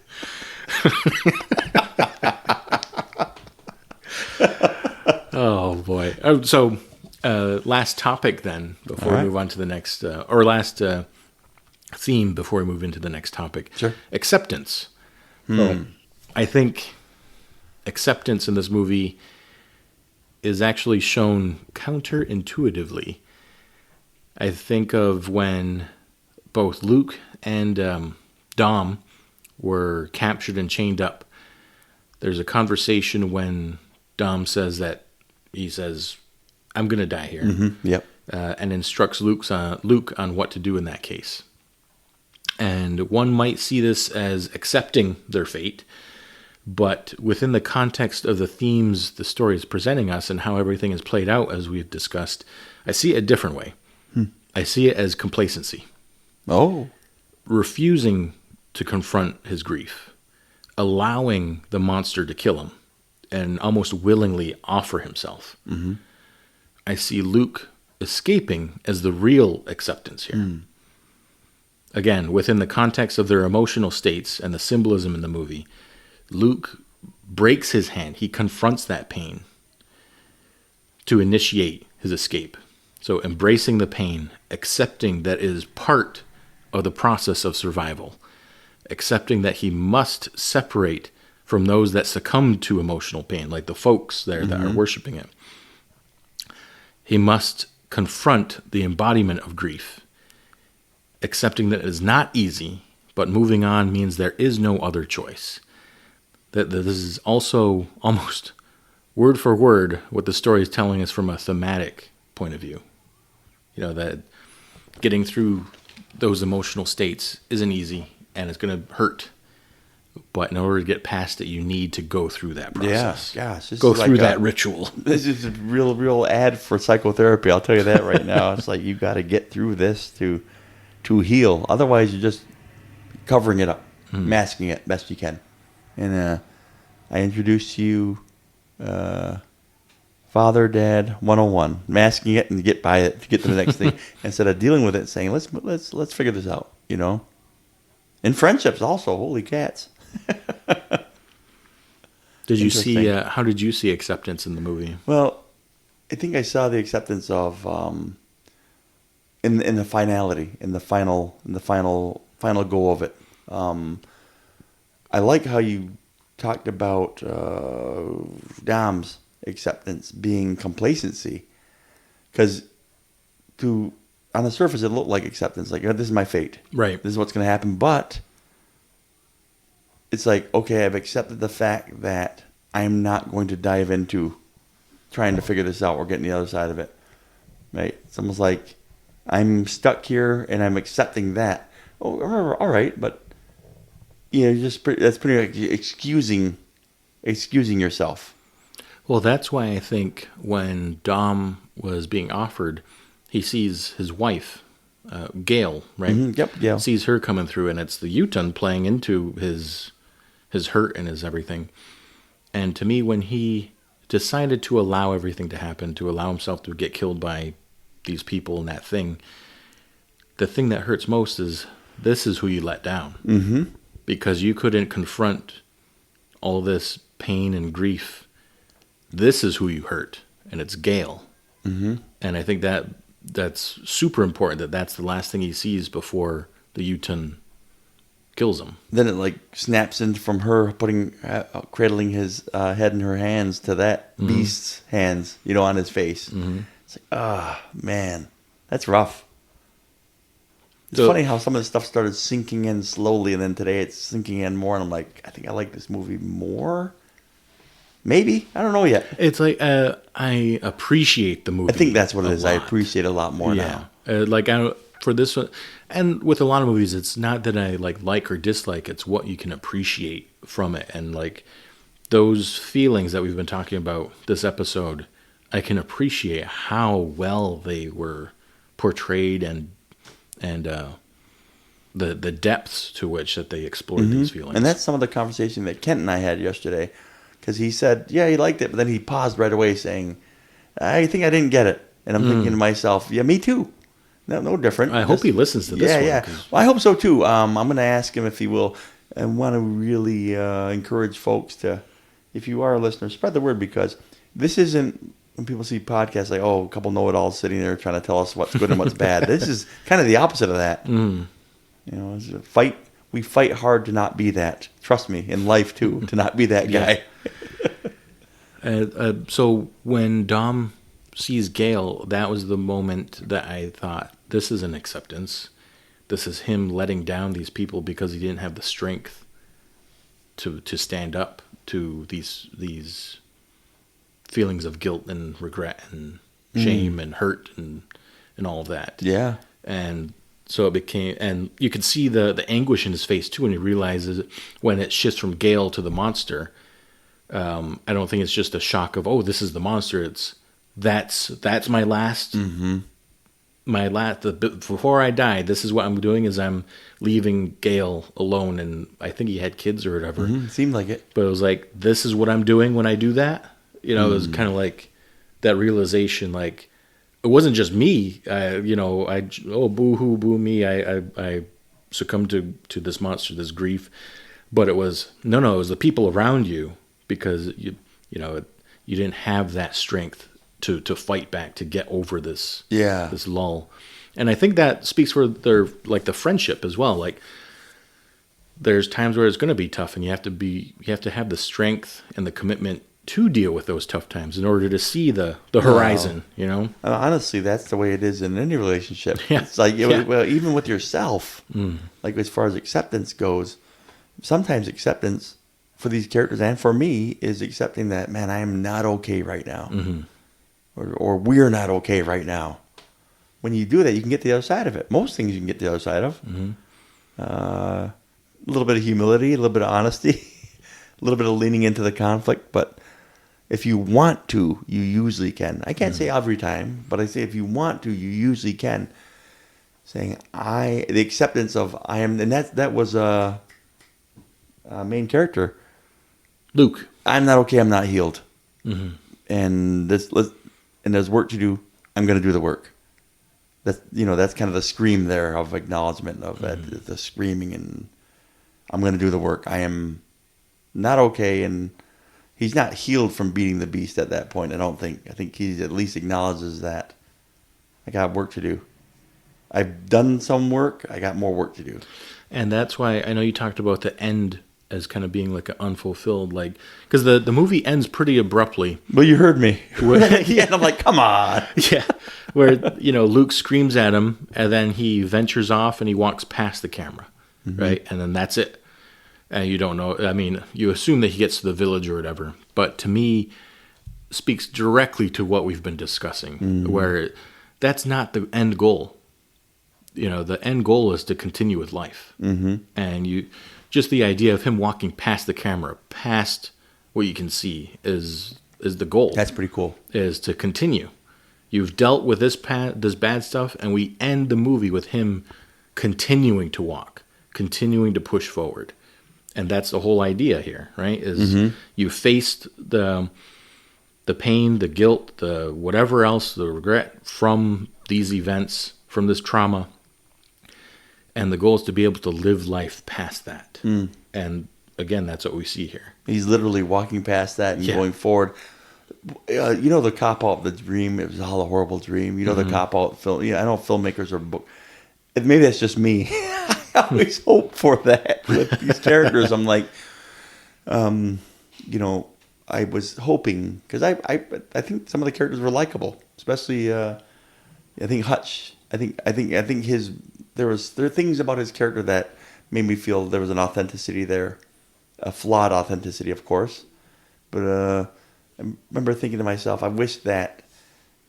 Oh, boy. So, last topic then, before we move on to the next, or last theme before we move into the next topic.
Sure.
Acceptance. So, I think acceptance in this movie is actually shown counterintuitively. I think of when both Luke and Dom were captured and chained up. There's a conversation when Dom says, I'm going to die here.
Mm-hmm. Yep.
And instructs Luke on what to do in that case. And one might see this as accepting their fate, but within the context of the themes the story is presenting us and how everything is played out, as we've discussed, I see it a different way. I see it as complacency.
Oh.
Refusing to confront his grief, allowing the monster to kill him, and almost willingly offer himself.
Mm-hmm.
I see Luke escaping as the real acceptance here. Again, within the context of their emotional states and the symbolism in the movie, Luke breaks his hand. He confronts that pain to initiate his escape. So embracing the pain, accepting that it is part of the process of survival, accepting that he must separate from those that succumb to emotional pain, like the folks there that are worshiping him. He must confront the embodiment of grief, accepting that it is not easy, but moving on means there is no other choice. That this is also almost word for word what the story is telling us from a thematic point of view. That getting through those emotional states isn't easy and it's going to hurt. But in order to get past it, you need to go through that process.
Yeah, gosh.
Go through that ritual.
This is a real ad for psychotherapy. I'll tell you that right now. It's like you've got to get through this to heal. Otherwise, you're just covering it up, masking it best you can. And I introduced to you Father, Dad 101, masking it and get by it to get to the next thing instead of dealing with it and saying let's figure this out. And friendships also. Holy cats.
Did you see? How did you see acceptance in the movie?
Well, I think I saw the acceptance of in the finality, in the final go of it. I like how you talked about Dom's acceptance being complacency, because on the surface it looked like acceptance, like this is my fate,
right?
This is what's going to happen, but it's like, okay, I've accepted the fact that I'm not going to dive into trying to figure this out or getting the other side of it, right? It's almost like I'm stuck here and I'm accepting that, oh, all right, but that's pretty much excusing yourself.
Well, that's why I think when Dom was being offered, he sees his wife, Gail, right?
Yep, Gail.
Sees her coming through, and it's the Uton playing into his hurt and his everything. And to me, when he decided to allow everything to happen, to allow himself to get killed by these people and that thing, the thing that hurts most is this is who you let down.
Mm-hmm.
Because you couldn't confront all this pain and grief. This is who you hurt, and it's Gail.
Mm-hmm.
And I think that's super important, that's the last thing he sees before the Uton kills him.
Then it like snaps in from her cradling his head in her hands to that beast's hands, on his face.
Mm-hmm.
It's like, man, that's rough. It's funny how some of this stuff started sinking in slowly, and then today it's sinking in more, and I'm like, I think I like this movie more. Maybe. I don't know yet.
It's like, I appreciate the movie.
I think that's what it is.
Lot.
I appreciate it a lot more now.
For this one, and with a lot of movies, it's not that I like or dislike, it's what you can appreciate from it. And like those feelings that we've been talking about this episode, I can appreciate how well they were portrayed and the depths to which that they explored these feelings.
And that's some of the conversation that Kent and I had yesterday, because he said, yeah, he liked it, but then he paused right away saying, I think I didn't get it. And I'm thinking to myself, yeah, me too. No different.
I hope he listens to this one.
Yeah. Well, I hope so too. I'm going to ask him if he will. I want to really encourage folks to, if you are a listener, spread the word, because this isn't, when people see podcasts like, a couple know-it-alls sitting there trying to tell us what's good and what's bad. This is kind of the opposite of that. It's a fight. We fight hard to not be that. Trust me, in life too, to not be that guy.
So when Dom sees Gail, that was the moment that I thought, this is an acceptance. This is him letting down these people because he didn't have the strength to stand up to these feelings of guilt and regret and shame and hurt and all of that.
Yeah.
And so it became, and you could see the anguish in his face too when he realizes when it shifts from Gale to the monster. I don't think it's just a shock of, this is the monster. It's that's my last, before I die, this is what I'm doing, is I'm leaving Gale alone. And I think he had kids or whatever.
Seemed like it.
But it was like, this is what I'm doing when I do that. It was kind of like that realization, like, it wasn't just me, boo-hoo, boo me, I succumbed to this monster, this grief. But it was, it was the people around you, because you didn't have that strength to fight back, to get over this lull. And I think that speaks for their, like, the friendship as well. Like, there's times where it's going to be tough, and you have to have the strength and the commitment to deal with those tough times in order to see the horizon,
Honestly, that's the way it is in any relationship.
Yeah.
It's like, well, even with yourself, like as far as acceptance goes, sometimes acceptance for these characters and for me is accepting that, man, I am not okay right now. Or we're not okay right now. When you do that, you can get to the other side of it. Most things you can get to the other side of. A little bit of humility, a little bit of honesty, a little bit of leaning into the conflict, but if you want to, you usually can. I can't say every time, but I say if you want to, you usually can. Saying the acceptance of I am, and that was a main character,
Luke.
I'm not okay. I'm not healed, and there's work to do. I'm going to do the work. That's kind of the scream there of acknowledgement of the screaming, and I'm going to do the work. I am not okay, and he's not healed from beating the beast at that point, I don't think. I think he at least acknowledges that I got work to do. I've done some work. I got more work to do. And
that's why I know you talked about the end as kind of being like an unfulfilled, like, because the movie ends pretty abruptly.
Well, you heard me. Yeah, and I'm like, come on.
Yeah, where, Luke screams at him, and then he ventures off and he walks past the camera, right? And then that's it. And you don't know, I mean, you assume that he gets to the village or whatever, but to me, speaks directly to what we've been discussing, where that's not the end goal. the end goal is to continue with life. Mm-hmm. And just the idea of him walking past the camera, past what you can see, is the goal.
That's pretty cool.
Is to continue. You've dealt with this bad stuff, and we end the movie with him continuing to walk, continuing to push forward. And that's the whole idea here, right? Is you faced the pain, the guilt, the whatever else, the regret from these events, from this trauma. And the goal is to be able to live life past that. And again, that's what we see here.
He's literally walking past that and going forward. The cop-out, the dream, it was all a horrible dream. The cop-out film. I know filmmakers are... Maybe that's just me. I always hope for that with these characters. I'm like, I was hoping... Because I think some of the characters were likable. Especially, I think Hutch. I think his... There are things about his character that made me feel there was an authenticity there. A flawed authenticity, of course. But I remember thinking to myself, I wish that,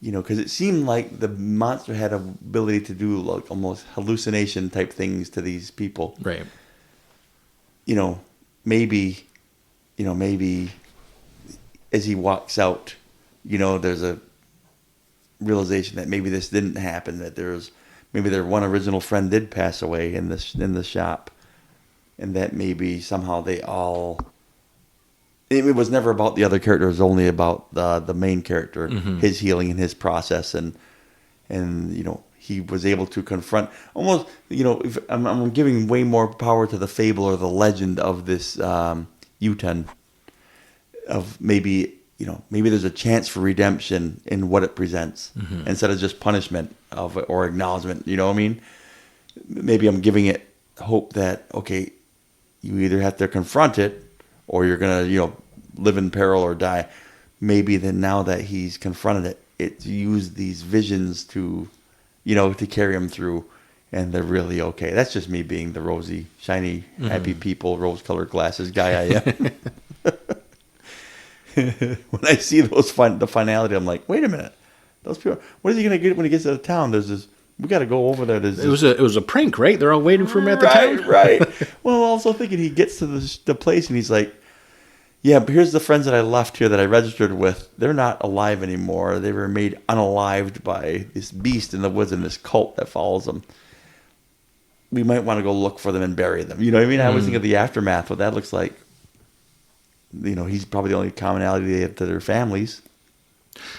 because it seemed like the monster had an ability to do like almost hallucination type things to these people.
Right.
Maybe as he walks out, there's a realization that maybe this didn't happen, that maybe their one original friend did pass away in the shop, and that maybe somehow they all... It was never about the other character. It was only about the main character, his healing and his process, and he was able to confront almost. If I'm giving way more power to the fable or the legend of this Utan, of maybe there's a chance for redemption in what it presents instead of just punishment or acknowledgement. You know what I mean? Maybe I'm giving it hope that okay, you either have to confront it, or you're going to, live in peril or die. Maybe then now that he's confronted it, it's used these visions to, to carry him through, and they're really okay. That's just me being the rosy, shiny, happy people, rose-colored glasses guy I am. When I see the finality, I'm like, wait a minute. Those people, what is he going to get when he gets out of town? We got to go over there.
It was a prank, right? They're all waiting for him at the town.
Right. Well, also thinking he gets to the place and he's like, yeah, but here's the friends that I left here that I registered with. They're not alive anymore. They were made unalived by this beast in the woods and this cult that follows them. We might want to go look for them and bury them. You know what I mean? I always think of the aftermath, what that looks like. He's probably the only commonality they have to their families.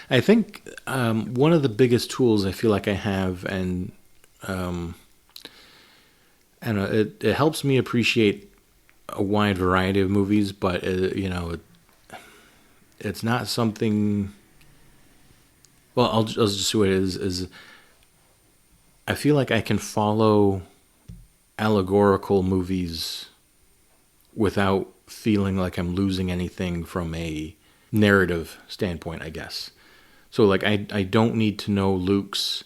I think one of the biggest tools I feel like I have, and it helps me appreciate a wide variety of movies, but it's not something. Well, I'll just see what it is. Is I feel like I can follow allegorical movies without feeling like I'm losing anything from a narrative standpoint, I guess. So like I don't need to know Luke's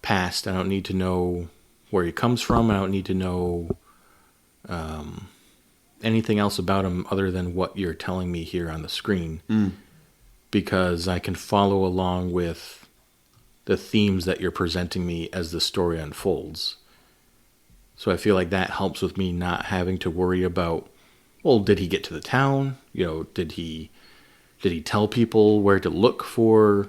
past. I don't need to know where he comes from. I don't need to know anything else about him other than what you're telling me here on the screen, because I can follow along with the themes that you're presenting me as the story unfolds. So I feel like that helps with me not having to worry about, well, did he get to the town? Did he tell people where to look for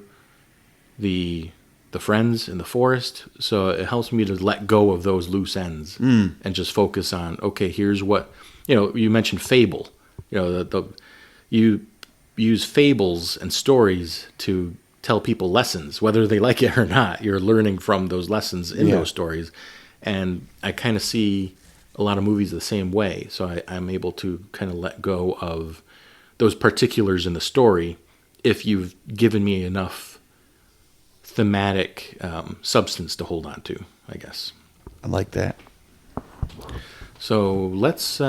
the friends in the forest? So it helps me to let go of those loose ends and just focus on, okay, here's what, you mentioned fable. You use fables and stories to tell people lessons, whether they like it or not. You're learning from those lessons in those stories. And I kind of see a lot of movies the same way. So I'm able to kind of let go of those particulars in the story if you've given me enough thematic substance to hold on to, I guess.
I like that.
So let's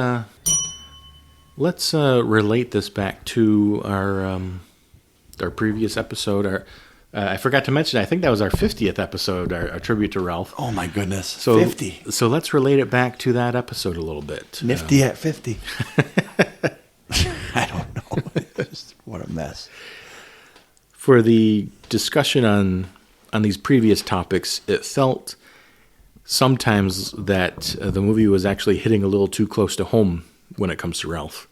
relate this back to our previous episode. I forgot to mention, I think that was our 50th episode, our tribute to Ralph.
Oh my goodness,
so,
50.
So let's relate it back to that episode a little bit.
Nifty at 50. I don't know. What a mess.
For the discussion on these previous topics, it felt sometimes that the movie was actually hitting a little too close to home when it comes to Ralph.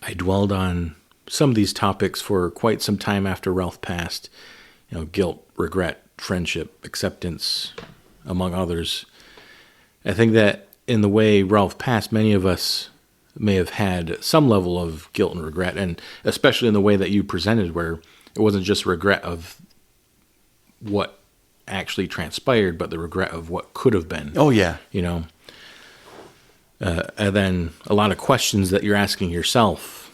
I dwelled on some of these topics for quite some time after Ralph passed. Guilt, regret, friendship, acceptance, among others. I think that in the way Ralph passed, many of us may have had some level of guilt and regret, and especially in the way that you presented, where it wasn't just regret of what actually transpired, but the regret of what could have been.
Oh, yeah.
And then a lot of questions that you're asking yourself.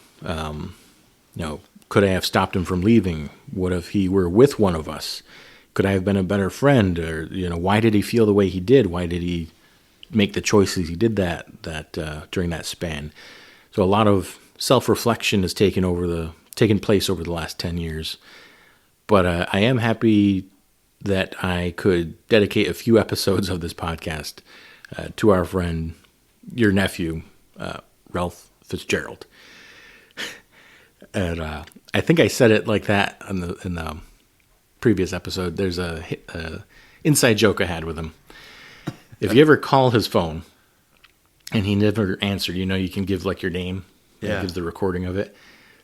Could I have stopped him from leaving? What if he were with one of us? Could I have been a better friend? Or, why did he feel the way he did? Why did he make the choices he did that during that span? So a lot of self-reflection has taken place over the last 10 years. But I am happy that I could dedicate a few episodes of this podcast to our friend, your nephew, Ralph Fitzgerald. And I think I said it like that in the previous episode. There's a inside joke I had with him. If you ever call his phone and he never answered, you can give like your name. Yeah. It gives the recording of it.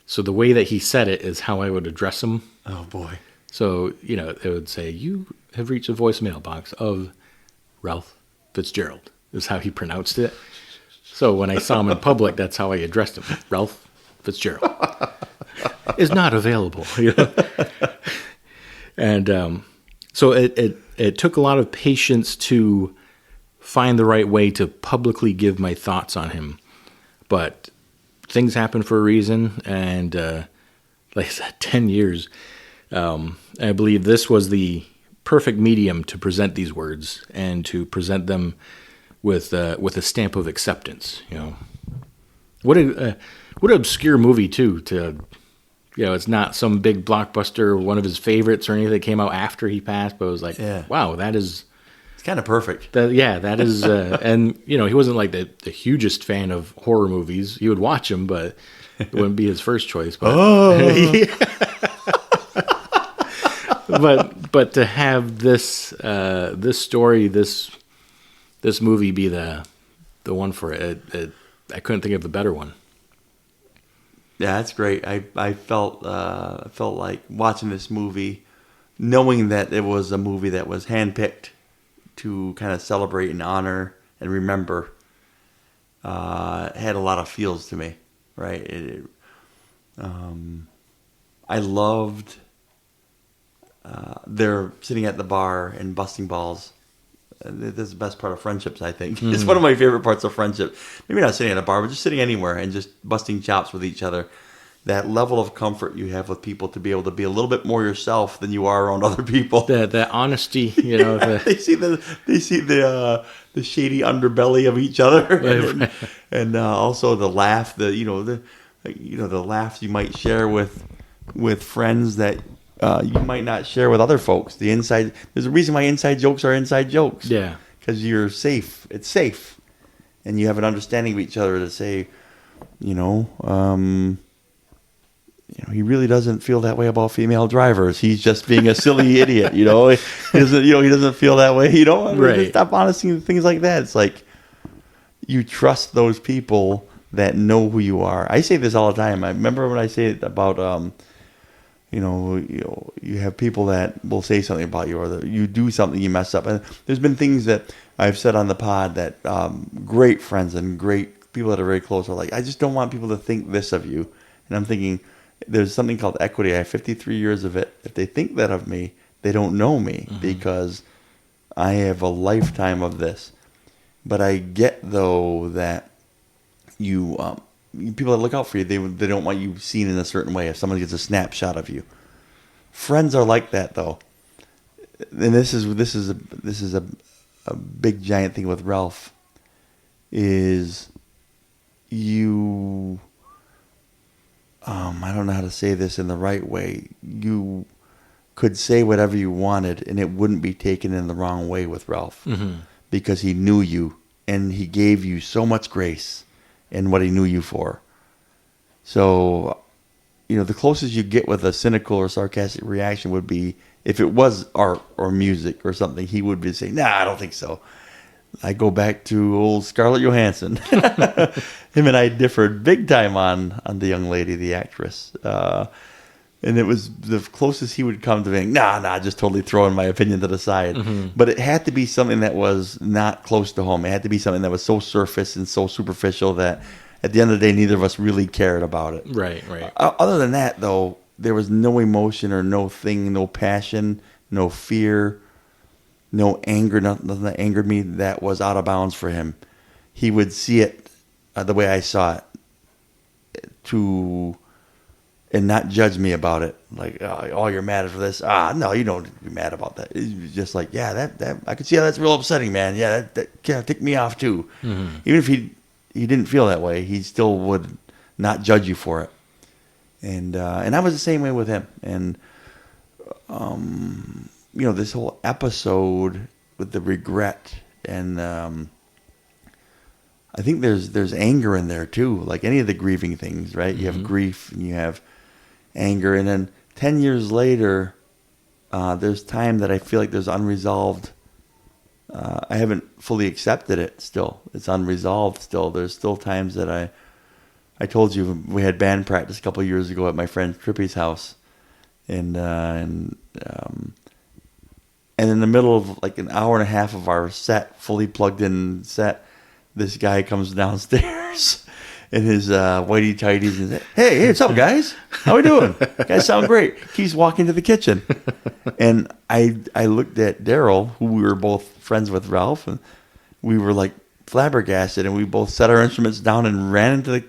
So the way that he said it is how I would address him.
Oh, boy.
So, it would say, you have reached a voicemail box of Ralph Fitzgerald, is how he pronounced it. So when I saw him in public, that's how I addressed him. Ralph Fitzgerald is not available. And so it took a lot of patience to find the right way to publicly give my thoughts on him. But things happen for a reason, and like I said, 10 years. I believe this was the perfect medium to present these words and to present them with a stamp of acceptance. What an obscure movie too. It's not some big blockbuster, one of his favorites or anything that came out after he passed. But it was like, wow, that is.
It's kind of perfect.
That is, and he wasn't like the hugest fan of horror movies. He would watch them, but it wouldn't be his first choice. But, but to have this story, this movie be the one for it, I couldn't think of a better one.
Yeah, that's great. I felt like watching this movie, knowing that it was a movie that was handpicked to kind of celebrate and honor and remember, had a lot of feels to me, right? I loved they're sitting at the bar and busting balls. This is the best part of friendships, I think. Mm-hmm. It's one of my favorite parts of friendship. Maybe not sitting at a bar, but just sitting anywhere and just busting chops with each other. That level of comfort you have with people to be able to be a little bit more yourself than you are around other people.
That honesty, they
see the shady underbelly of each other, and also the laugh, the laughs you might share with friends that you might not share with other folks. There's a reason why inside jokes are inside jokes.
Yeah,
because you're safe. It's safe, and you have an understanding of each other to say, he really doesn't feel that way about female drivers. He's just being a silly idiot. He doesn't feel that way.
Right.
Stop honesty things like that. It's like you trust those people that know who you are. I say this all the time. I remember when I say it about you have people that will say something about you, or that you do something, you mess up. And there's been things that I've said on the pod that great friends and great people that are very close are like, I just don't want people to think this of you. And I'm thinking, there's something called equity. I have 53 years of it. If they think that of me, they don't know me, mm-hmm. because I have a lifetime of this. But I get, though, that people that look out for you, they don't want you seen in a certain way. If someone gets a snapshot of you, friends are like that, though. And this is a big giant thing with Ralph. Is you. I don't know how to say this in the right way. You could say whatever you wanted, and it wouldn't be taken in the wrong way with Ralph, mm-hmm. because he knew you, and he gave you so much grace in what he knew you for. So, the closest you get with a cynical or sarcastic reaction would be If it was art or music or something, he would be saying, "Nah, I don't think so." I go back to old Scarlett Johansson. Him and I differed big time on the young lady, the actress. And it was the closest he would come to being, nah, just totally throwing my opinion to the side. Mm-hmm. But it had to be something that was not close to home. It had to be something that was so surface and so superficial that at the end of the day, neither of us really cared about it.
Right.
Other than that, though, there was no emotion or no passion, no fear, no anger, nothing that angered me that was out of bounds for him. He would see it the way I saw it and not judge me about it. Like, oh, you're mad for this. No, you don't be mad about that. It's just like, yeah, that I could see how that's real upsetting, man. Yeah, that kind of ticked me off too. Mm-hmm. Even if he didn't feel that way, he still would not judge you for it. And I was the same way with him. And this whole episode with the regret and I think there's anger in there too. Like any of the grieving things, right? Mm-hmm. You have grief and you have anger, and then 10 years later, there's time that I feel like there's unresolved. I haven't fully accepted it still. It's unresolved still. There's still times that I told you we had band practice a couple of years ago at my friend Trippy's house, and in the middle of like an hour and a half of our set, fully plugged in set, this guy comes downstairs in his whitey tighties and says, hey, what's up, guys? How we doing? You guys sound great. He's walking to the kitchen. And I looked at Daryl, who we were both friends with Ralph, and we were like flabbergasted, and we both set our instruments down and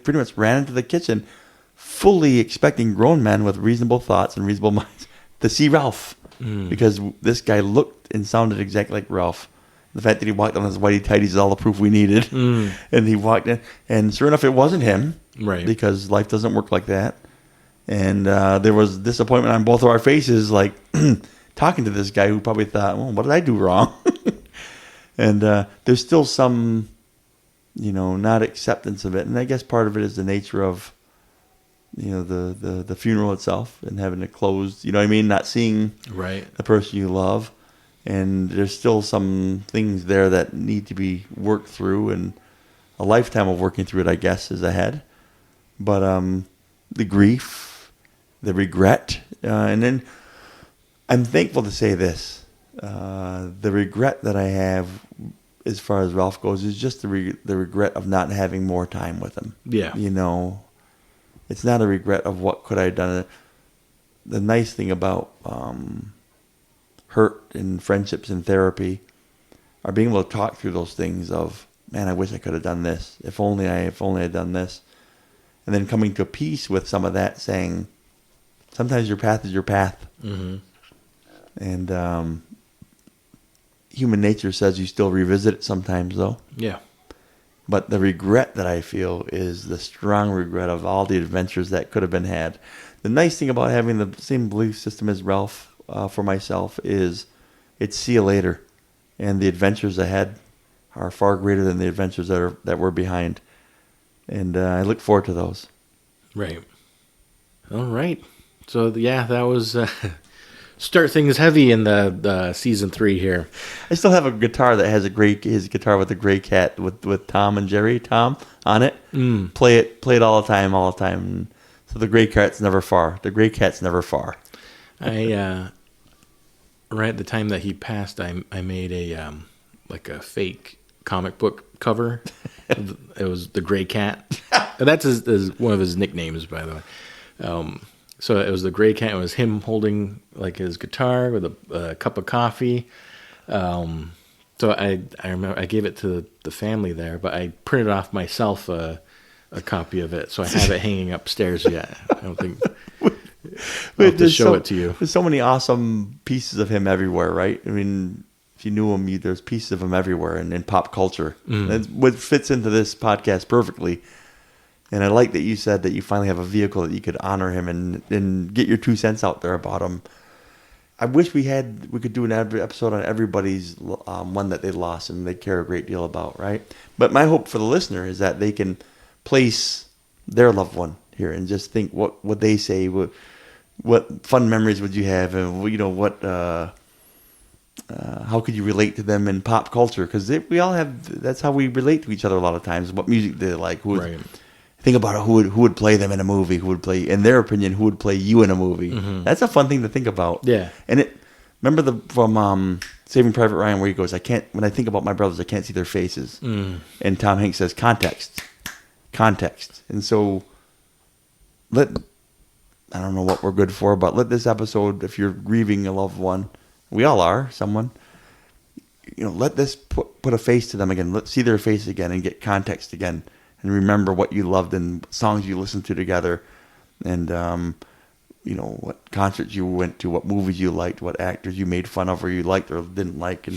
pretty much ran into the kitchen, fully expecting grown men with reasonable thoughts and reasonable minds to see Ralph. Because this guy looked and sounded exactly like Ralph. The fact that he walked on his whitey tighties is all the proof we needed. And he walked in, and sure enough, it wasn't him.
Right.
Because life doesn't work like that. And there was disappointment on both of our faces, like talking to this guy who probably thought, well, what did I do wrong? And there's still some, not acceptance of it. And I guess part of it is the nature of, the funeral itself and having it closed, not seeing the person you love. And there's still some things there that need to be worked through, and a lifetime of working through it, I guess, is ahead. But the grief, the regret, and then I'm thankful to say this. The regret that I have as far as Ralph goes is just the regret of not having more time with him.
Yeah.
It's not a regret of what could I have done. The nice thing about hurt and friendships and therapy are being able to talk through those things of, man, I wish I could have done this. If only I had done this. And then coming to peace with some of that, saying, sometimes your path is your path. Mm-hmm. And human nature says you still revisit it sometimes, though.
Yeah.
But the regret that I feel is the strong regret of all the adventures that could have been had. The nice thing about having the same belief system as Ralph for myself is it's see you later. And the adventures ahead are far greater than the adventures that were behind. And I look forward to those.
Right. All right. So, yeah, that was... start things heavy in the season 3 here.
I still have a guitar that has his guitar with a gray cat with Tom and Jerry, Tom, on it. Play it all the time. So the gray cat's never far.
Right at the time that he passed, I made a fake comic book cover. It was the Gray Cat. That's one of his nicknames, by the way. So it was the Gray Cat. It was him holding like his guitar with a cup of coffee. So I remember I gave it to the family there, but I printed off myself a copy of it, so I have it hanging upstairs yet. I don't think I'll have to show it to you.
There's so many awesome pieces of him everywhere, right? I mean, if you knew him, there's pieces of him everywhere in pop culture. That's what fits into this podcast perfectly. And I like that you said that you finally have a vehicle that you could honor him and get your 2 cents out there about him. I wish we could do an episode on everybody's one that they lost and they care a great deal about, right? But my hope for the listener is that they can place their loved one here and just think what would they say. what fun memories would you have, and what how could you relate to them in pop culture? Because we all have, that's how we relate to each other a lot of times. What music they like.
Right.
Think about it, who would play them in a movie? Who would play, in their opinion, who would play you in a movie?
Mm-hmm.
That's a fun thing to think about.
Yeah.
And remember from Saving Private Ryan, where he goes, when I think about my brothers, I can't see their faces. And Tom Hanks says, context. And so I don't know what we're good for, but let this episode, if you're grieving a loved one, we all are, someone, let this put a face to them again. Let's see their face again and get context again. And remember what you loved and songs you listened to together, and what concerts you went to, what movies you liked, what actors you made fun of or you liked or didn't like,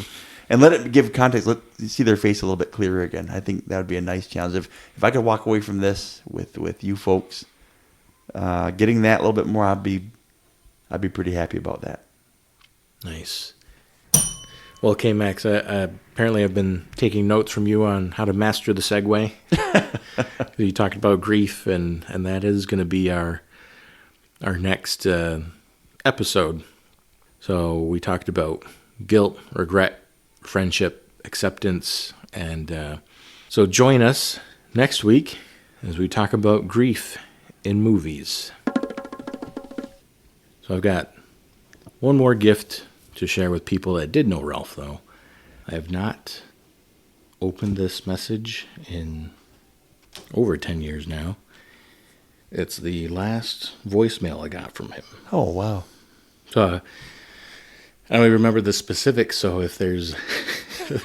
and let it give context. Let you see their face a little bit clearer again. I think that would be a nice challenge. If I could walk away from this with you folks, getting that a little bit more, I'd be pretty happy about that.
Nice. Well, KMax, apparently I've been taking notes from you on how to master the segue. You talked about grief, and that is going to be our next episode. So we talked about guilt, regret, friendship, acceptance, and so join us next week as we talk about grief in movies. So I've got one more gift to share with people that did know Ralph, though. I have not opened this message in over 10 years now. It's the last voicemail I got from him.
Oh, wow.
So I don't even remember the specifics, so if there's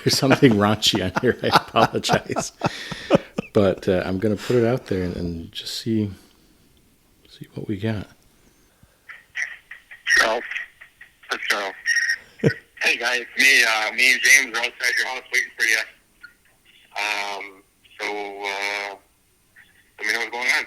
something raunchy on here, I apologize. But I'm going to put it out there and just see what we got.
Ralph Fitzgerald. Hey guys, me and James are outside your house waiting for you. So let me know what's going on.